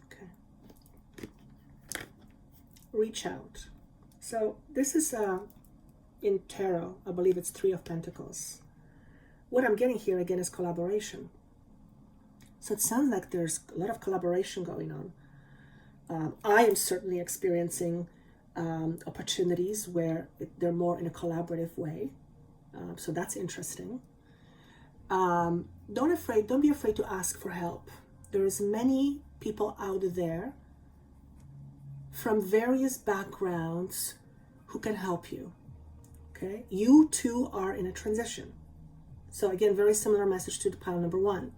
Okay. Reach out. So this is in tarot, I believe it's 3 of Pentacles. What I'm getting here again is collaboration. So it sounds like there's a lot of collaboration going on. I am certainly experiencing opportunities where they're more in a collaborative way. So that's interesting. Don't be afraid to ask for help. There's many people out there from various backgrounds who can help you. Okay? You too are in a transition. So again, very similar message to the pile number 1.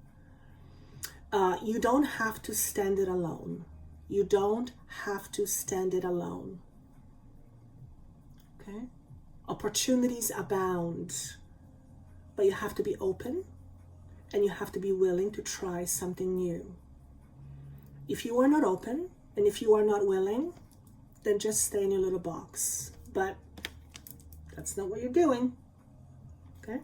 You don't have to stand it alone. You don't have to stand it alone. Okay? Opportunities abound, but you have to be open and you have to be willing to try something new. If you are not open and if you are not willing, then just stay in your little box. But that's not what you're doing. Okay?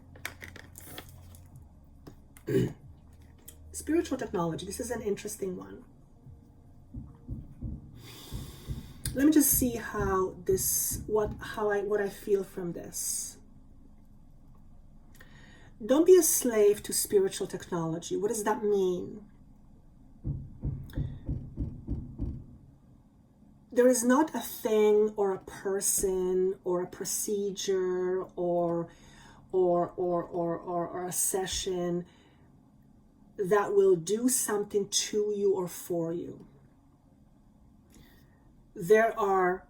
Spiritual technology. This is an interesting one. Let me just see how this, what I feel from this. Don't be a slave to spiritual technology. What does that mean? There is not a thing or a person or a procedure or a session that will do something to you or for you. There are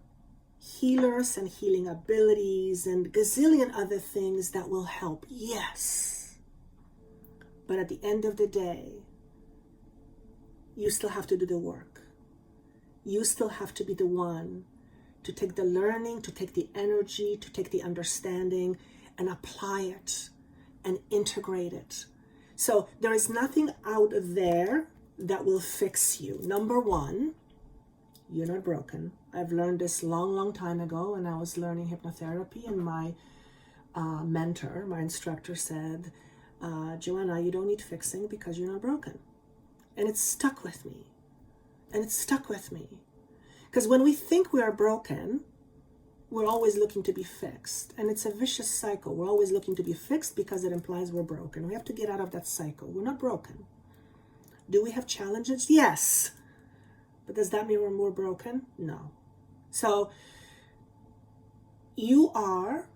healers and healing abilities and gazillion other things that will help, yes. But at the end of the day, you still have to do the work. You still have to be the one to take the learning, to take the energy, to take the understanding and apply it and integrate it. So there is nothing out there that will fix you. Number 1, you're not broken. I've learned this long time ago when I was learning hypnotherapy, and my mentor, my instructor said, Joanna, you don't need fixing because you're not broken. And it's stuck with me. And it's stuck with me. Because when we think we are broken, we're always looking to be fixed. And it's a vicious cycle. We're always looking to be fixed because it implies we're broken. We have to get out of that cycle. We're not broken. Do we have challenges? Yes. But does that mean we're more broken? No. So you are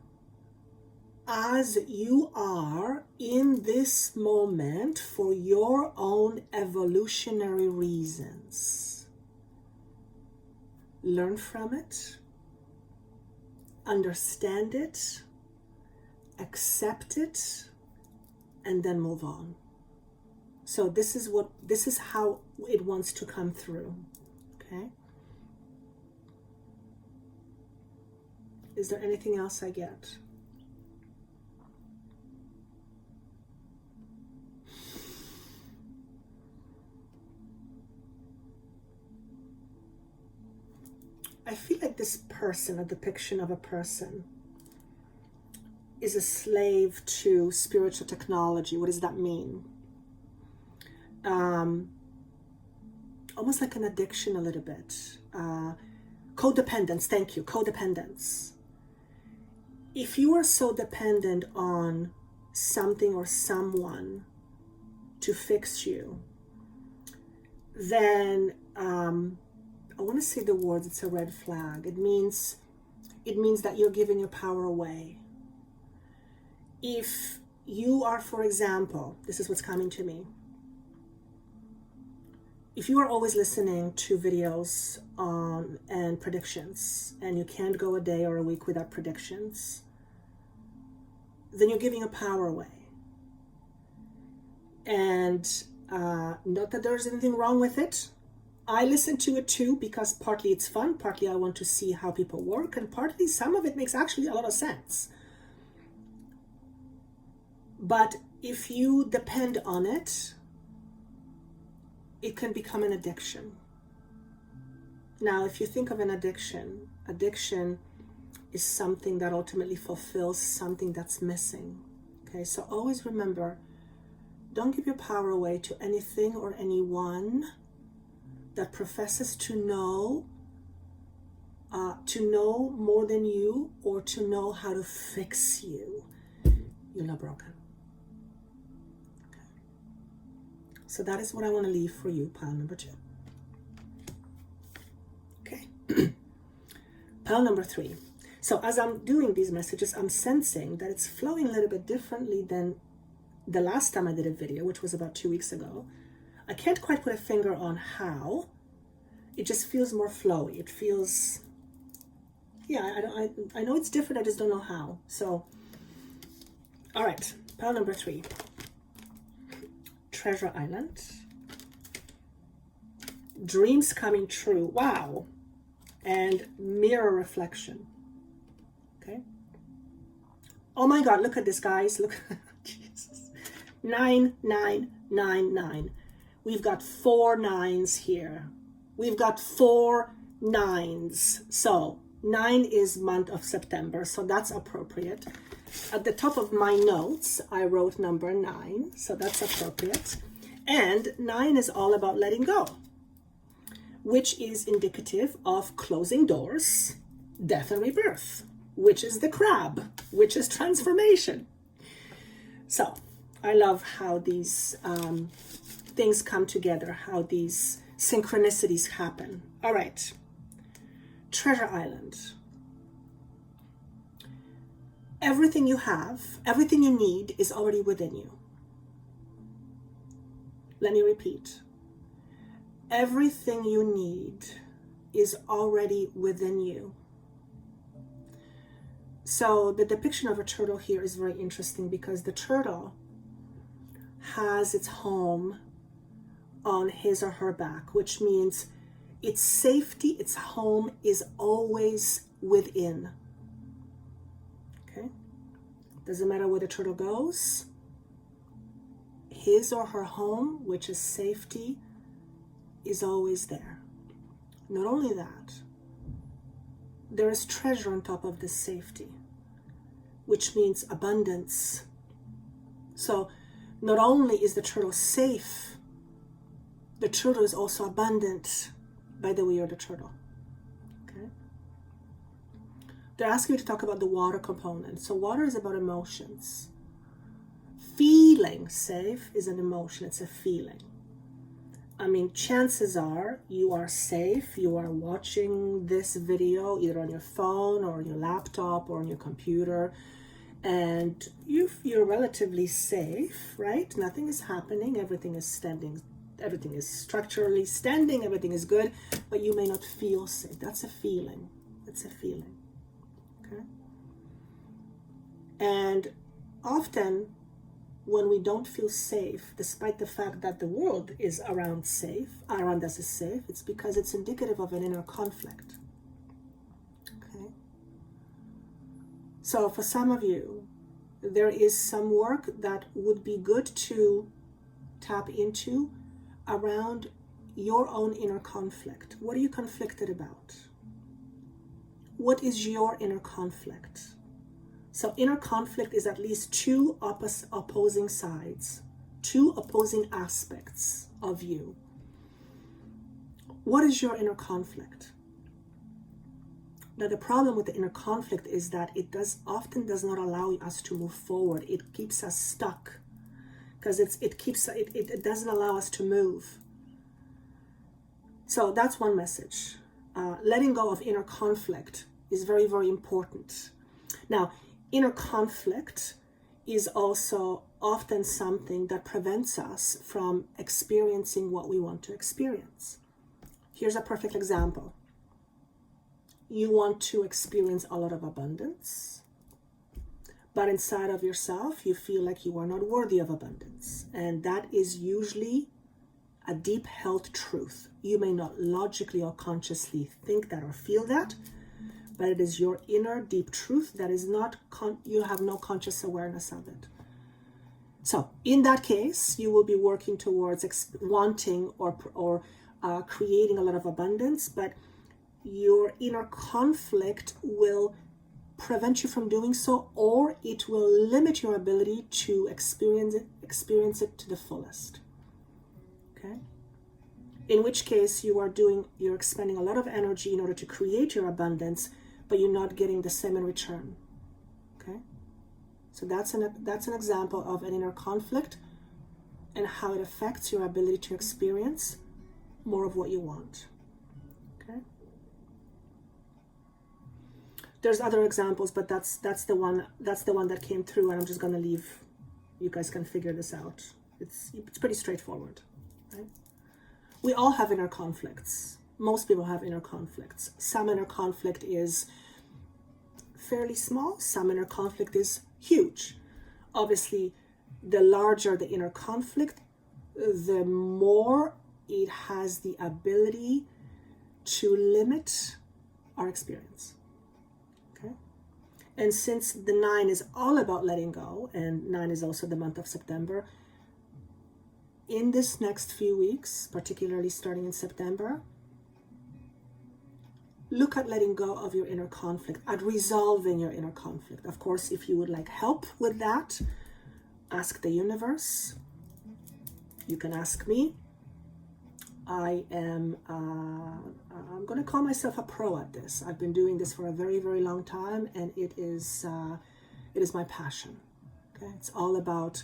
as you are in this moment for your own evolutionary reasons. Learn from it, understand it, accept it, and then move on. So this is how it wants to come through. Okay? Is there anything else I get? I feel like this person, a depiction of a person, is a slave to spiritual technology. What does that mean? Almost like an addiction a little bit. Codependence, thank you, codependence. If you are so dependent on something or someone to fix you, then I want to say the words, it's a red flag. It means that you're giving your power away. If you are, for example, this is what's coming to me. If you are always listening to videos and predictions, and you can't go a day or a week without predictions, then you're giving your power away. And not that there's anything wrong with it. I listen to it too because partly it's fun, partly I want to see how people work, and partly some of it makes actually a lot of sense. But if you depend on it, it can become an addiction. Now, if you think of an addiction is something that ultimately fulfills something that's missing. Okay, so always remember, don't give your power away to anything or anyone that professes to know more than you, or to know how to fix you. You're not broken. Okay. So that is what I want to leave for you, pile number 2. Okay. Pile number 3. So as I'm doing these messages, I'm sensing that it's flowing a little bit differently than the last time I did a video, which was about 2 weeks ago. I can't quite put a finger on how. It just feels more flowy. It feels, yeah, I know it's different. I just don't know how. So, all right, pile number 3. Treasure Island. Dreams coming true. Wow. And mirror reflection. Okay. Oh my God, look at this, guys. Look, Jesus. 9, 9, 9, 9. We've got 4 9s here. We've got 4 9s. So 9 is month of September, so that's appropriate. At the top of my notes, I wrote number 9, so that's appropriate. And 9 is all about letting go, which is indicative of closing doors, death and rebirth, which is the crab, which is transformation. So I love how these things come together, how these synchronicities happen. All right. Treasure Island. Everything you have, everything you need is already within you. Let me repeat. Everything you need is already within you. So the depiction of a turtle here is very interesting because the turtle has its home on his or her back, which means its safety, its home is always within. Okay? Doesn't matter where the turtle goes, his or her home, which is safety, is always there. Not only that, there is treasure on top of this safety, which means abundance. So not only is the turtle safe, The turtle is also abundant by the way you're the turtle. Okay? They're asking you to talk about the water component. So water is about emotions. Feeling safe is an emotion. It's a feeling. I mean, chances are you are safe. You are watching this video either on your phone or on your laptop or on your computer, and you're relatively safe, right? Nothing is happening. Everything is standing. Everything is structurally standing. Everything is good, but you may not feel safe. That's a feeling. It's a feeling. Okay? And often, when we don't feel safe, despite the fact that the world is around us is safe, it's because it's indicative of an inner conflict. Okay? So for some of you, there is some work that would be good to tap into around your own inner conflict. What are you conflicted about? What is your inner conflict? So inner conflict is at least two opposing sides, two opposing aspects of you. What is your inner conflict? Now the problem with the inner conflict is that it often does not allow us to move forward. It keeps us stuck because it doesn't allow us to move. So that's one message. Letting go of inner conflict is very, very important. Now, inner conflict is also often something that prevents us from experiencing what we want to experience. Here's a perfect example. You want to experience a lot of abundance, but inside of yourself, you feel like you are not worthy of abundance. And that is usually a deep held truth. You may not logically or consciously think that or feel that, but it is your inner deep truth that is not, you have no conscious awareness of it. So in that case, you will be working towards wanting or creating a lot of abundance, but your inner conflict will prevent you from doing so, or it will limit your ability to experience it to the fullest. Okay? In which case you're expending a lot of energy in order to create your abundance, but you're not getting the same in return. Okay? So that's an example of an inner conflict and how it affects your ability to experience more of what you want. Okay? There's other examples, but that's the one that came through, and I'm just gonna leave. You guys can figure this out. It's pretty straightforward, right? We all have inner conflicts. Most people have inner conflicts. Some inner conflict is fairly small. Some inner conflict is huge. Obviously, the larger the inner conflict, the more it has the ability to limit our experience. Okay? And since the 9 is all about letting go, and 9 is also the month of September, in this next few weeks, particularly starting in September, look at letting go of your inner conflict, at resolving your inner conflict. Of course, if you would like help with that, ask the universe. You can ask me. I'm going to call myself a pro at this. I've been doing this for a very, very long time, and it is my passion. Okay, it's all about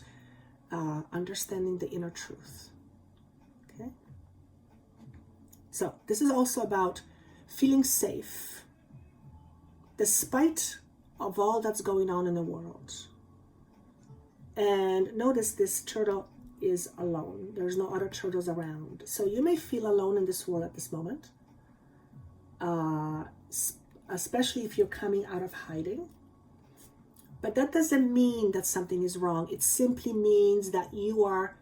understanding the inner truth. Okay, so this is also about feeling safe despite of all that's going on in the world. And notice this turtle is alone. There's no other turtles around. So you may feel alone in this world at this moment, especially if you're coming out of hiding. But that doesn't mean that something is wrong. It simply means that you are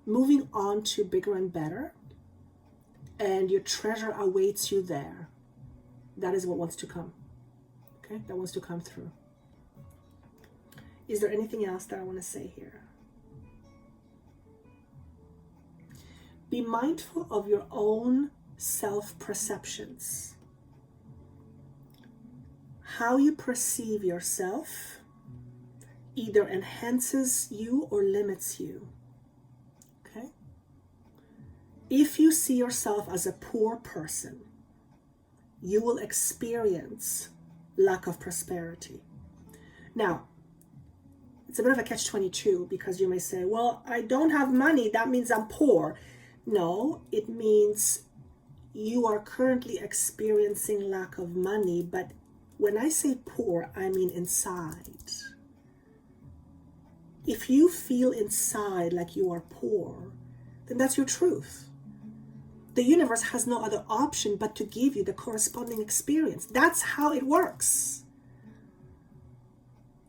moving on to bigger and better, and your treasure awaits you there. That is what wants to come. Okay? That wants to come through. Is there anything else that I want to say here? Be mindful of your own self-perceptions. How you perceive yourself either enhances you or limits you. Okay? If you see yourself as a poor person, you will experience lack of prosperity. Now, it's a bit of a catch-22 because you may say, well, I don't have money, that means I'm poor. No, it means you are currently experiencing lack of money, but when I say poor, I mean inside. If you feel inside like you are poor, then that's your truth. The universe has no other option but to give you the corresponding experience. That's how it works.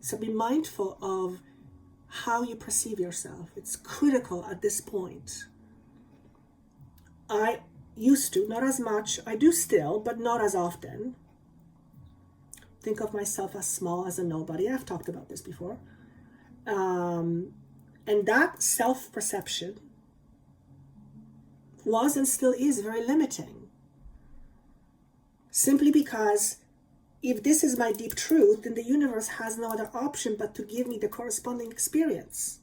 So be mindful of how you perceive yourself. It's critical at this point. I used to, not as much, I do still, but not as often, think of myself as small, as a nobody. I've talked about this before. And that self-perception was and still is very limiting. Simply because if this is my deep truth, then the universe has no other option but to give me the corresponding experience.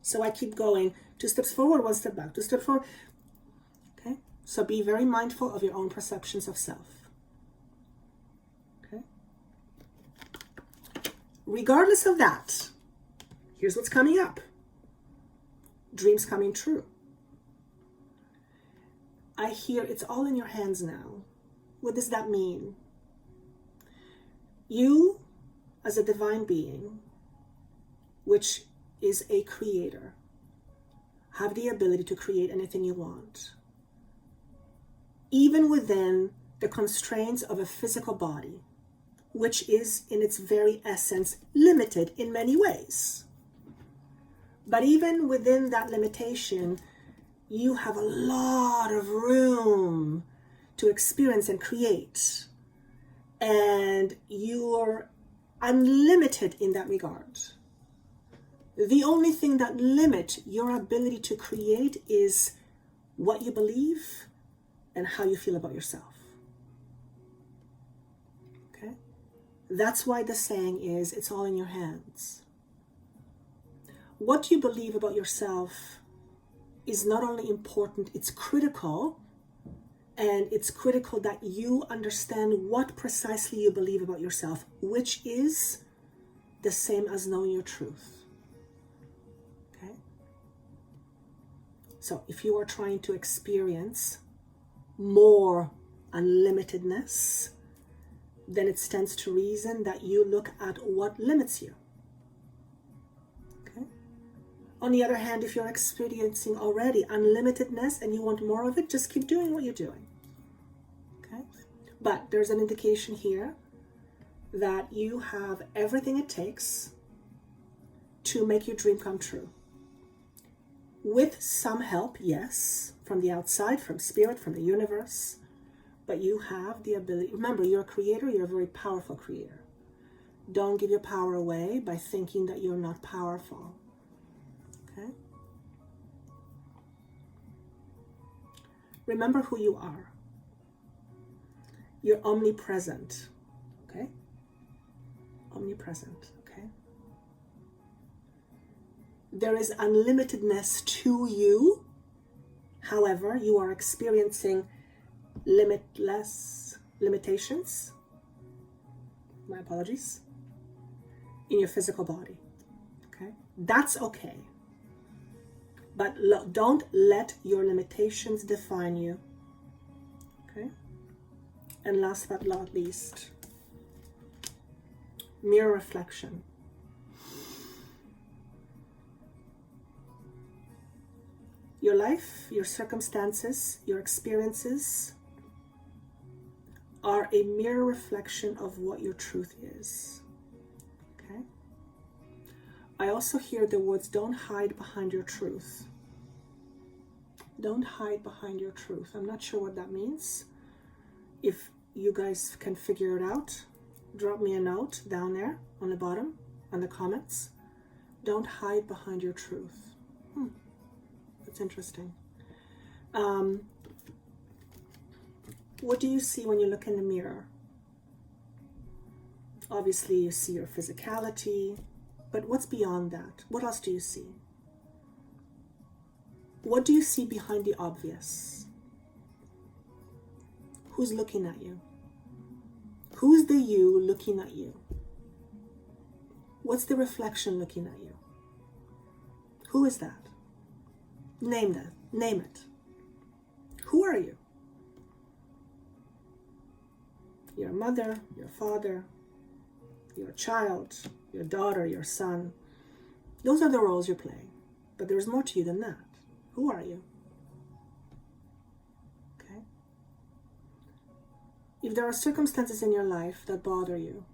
So I keep going 2 steps forward, 1 step back, 2 steps forward. Okay? So be very mindful of your own perceptions of self. Okay? Regardless of that, here's what's coming up. Dreams coming true. I hear it's all in your hands now. What does that mean? You, as a divine being, which is a creator, have the ability to create anything you want, even within the constraints of a physical body, which is in its very essence limited in many ways. But even within that limitation, you have a lot of room to experience and create. And you're unlimited in that regard. The only thing that limits your ability to create is what you believe and how you feel about yourself. Okay? That's why the saying is, it's all in your hands. What you believe about yourself is not only important, it's critical. And it's critical that you understand what precisely you believe about yourself, which is the same as knowing your truth. Okay? So if you are trying to experience more unlimitedness, then it stands to reason that you look at what limits you. Okay? On the other hand, if you're experiencing already unlimitedness and you want more of it, just keep doing what you're doing. Okay? But there's an indication here that you have everything it takes to make your dream come true. With some help, yes, from the outside, from spirit, from the universe, but you have the ability. Remember, you're a creator, you're a very powerful creator. Don't give your power away by thinking that you're not powerful. Okay? Remember who you are. You're omnipresent. Okay? Omnipresent. Okay? There is unlimitedness to you. However, you are experiencing limitations. My apologies. In your physical body. Okay? That's okay. But don't let your limitations define you. Okay? And last but not least, mirror reflection. Your life, your circumstances, your experiences are a mirror reflection of what your truth is. Okay? I also hear the words, don't hide behind your truth. Don't hide behind your truth. I'm not sure what that means. If you guys can figure it out, drop me a note down there on the bottom, on the comments. Don't hide behind your truth. That's interesting. What do you see when you look in the mirror? Obviously, you see your physicality, but what's beyond that? What else do you see? What do you see behind the obvious? Who's looking at you? Who's the you looking at you? What's the reflection looking at you? Who is that? Name that. Name it. Who are you? Your mother, your father, your child, your daughter, your son. Those are the roles you're playing. But there's more to you than that. Who are you? Okay? If there are circumstances in your life that bother you,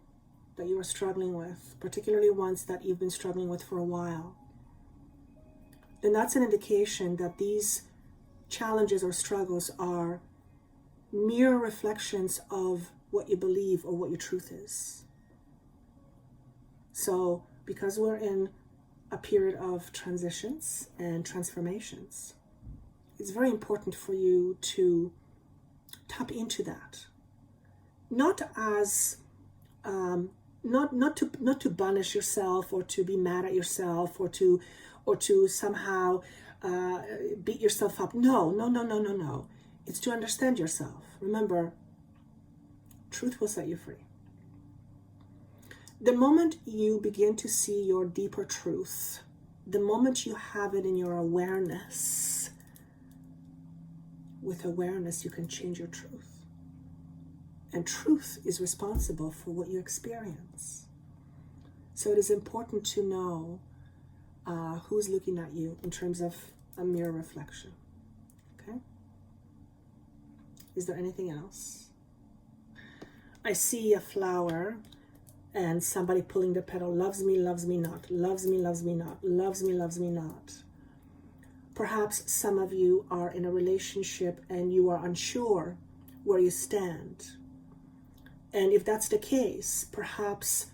that you are struggling with, particularly ones that you've been struggling with for a while, then that's an indication that these challenges or struggles are mere reflections of what you believe or what your truth is. So, because we're in a period of transitions and transformations, it's very important for you to tap into that. Not as not to banish yourself or to be mad at yourself or to somehow beat yourself up. No. It's to understand yourself. Remember, truth will set you free. The moment you begin to see your deeper truth, the moment you have it in your awareness, with awareness you can change your truth. And truth is responsible for what you experience. So it is important to know who's looking at you in terms of a mirror reflection. Okay? Is there anything else? I see a flower and somebody pulling the petal. Loves me, loves me not. Loves me, loves me not. Loves me, loves me not. Perhaps some of you are in a relationship and you are unsure where you stand. And if that's the case, perhaps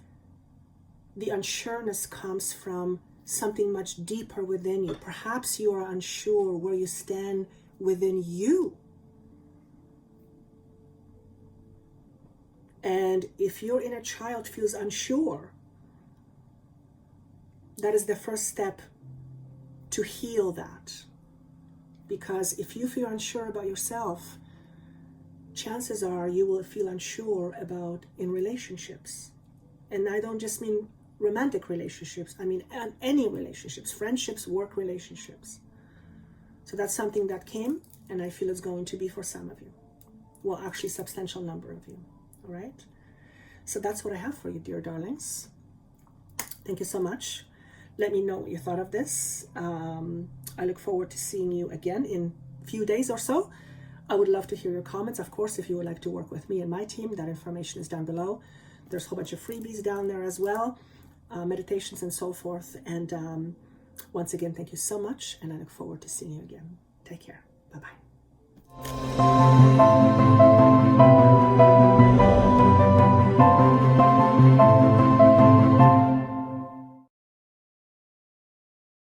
the unsureness comes from something much deeper within you. Perhaps you are unsure where you stand within you. And if your inner child feels unsure, that is the first step to heal that. Because if you feel unsure about yourself, chances are you will feel unsure about in relationships. And I don't just mean romantic relationships, I mean any relationships, friendships, work relationships. So that's something that came, and I feel it's going to be for some of you. Well, actually, a substantial number of you. All right? So that's what I have for you, dear darlings. Thank you so much. Let me know what you thought of this. I look forward to seeing you again in a few days or so. I would love to hear your comments. Of course, if you would like to work with me and my team, that information is down below. There's a whole bunch of freebies down there as well, meditations and so forth. And once again, thank you so much, and I look forward to seeing you again. Take care. Bye-bye.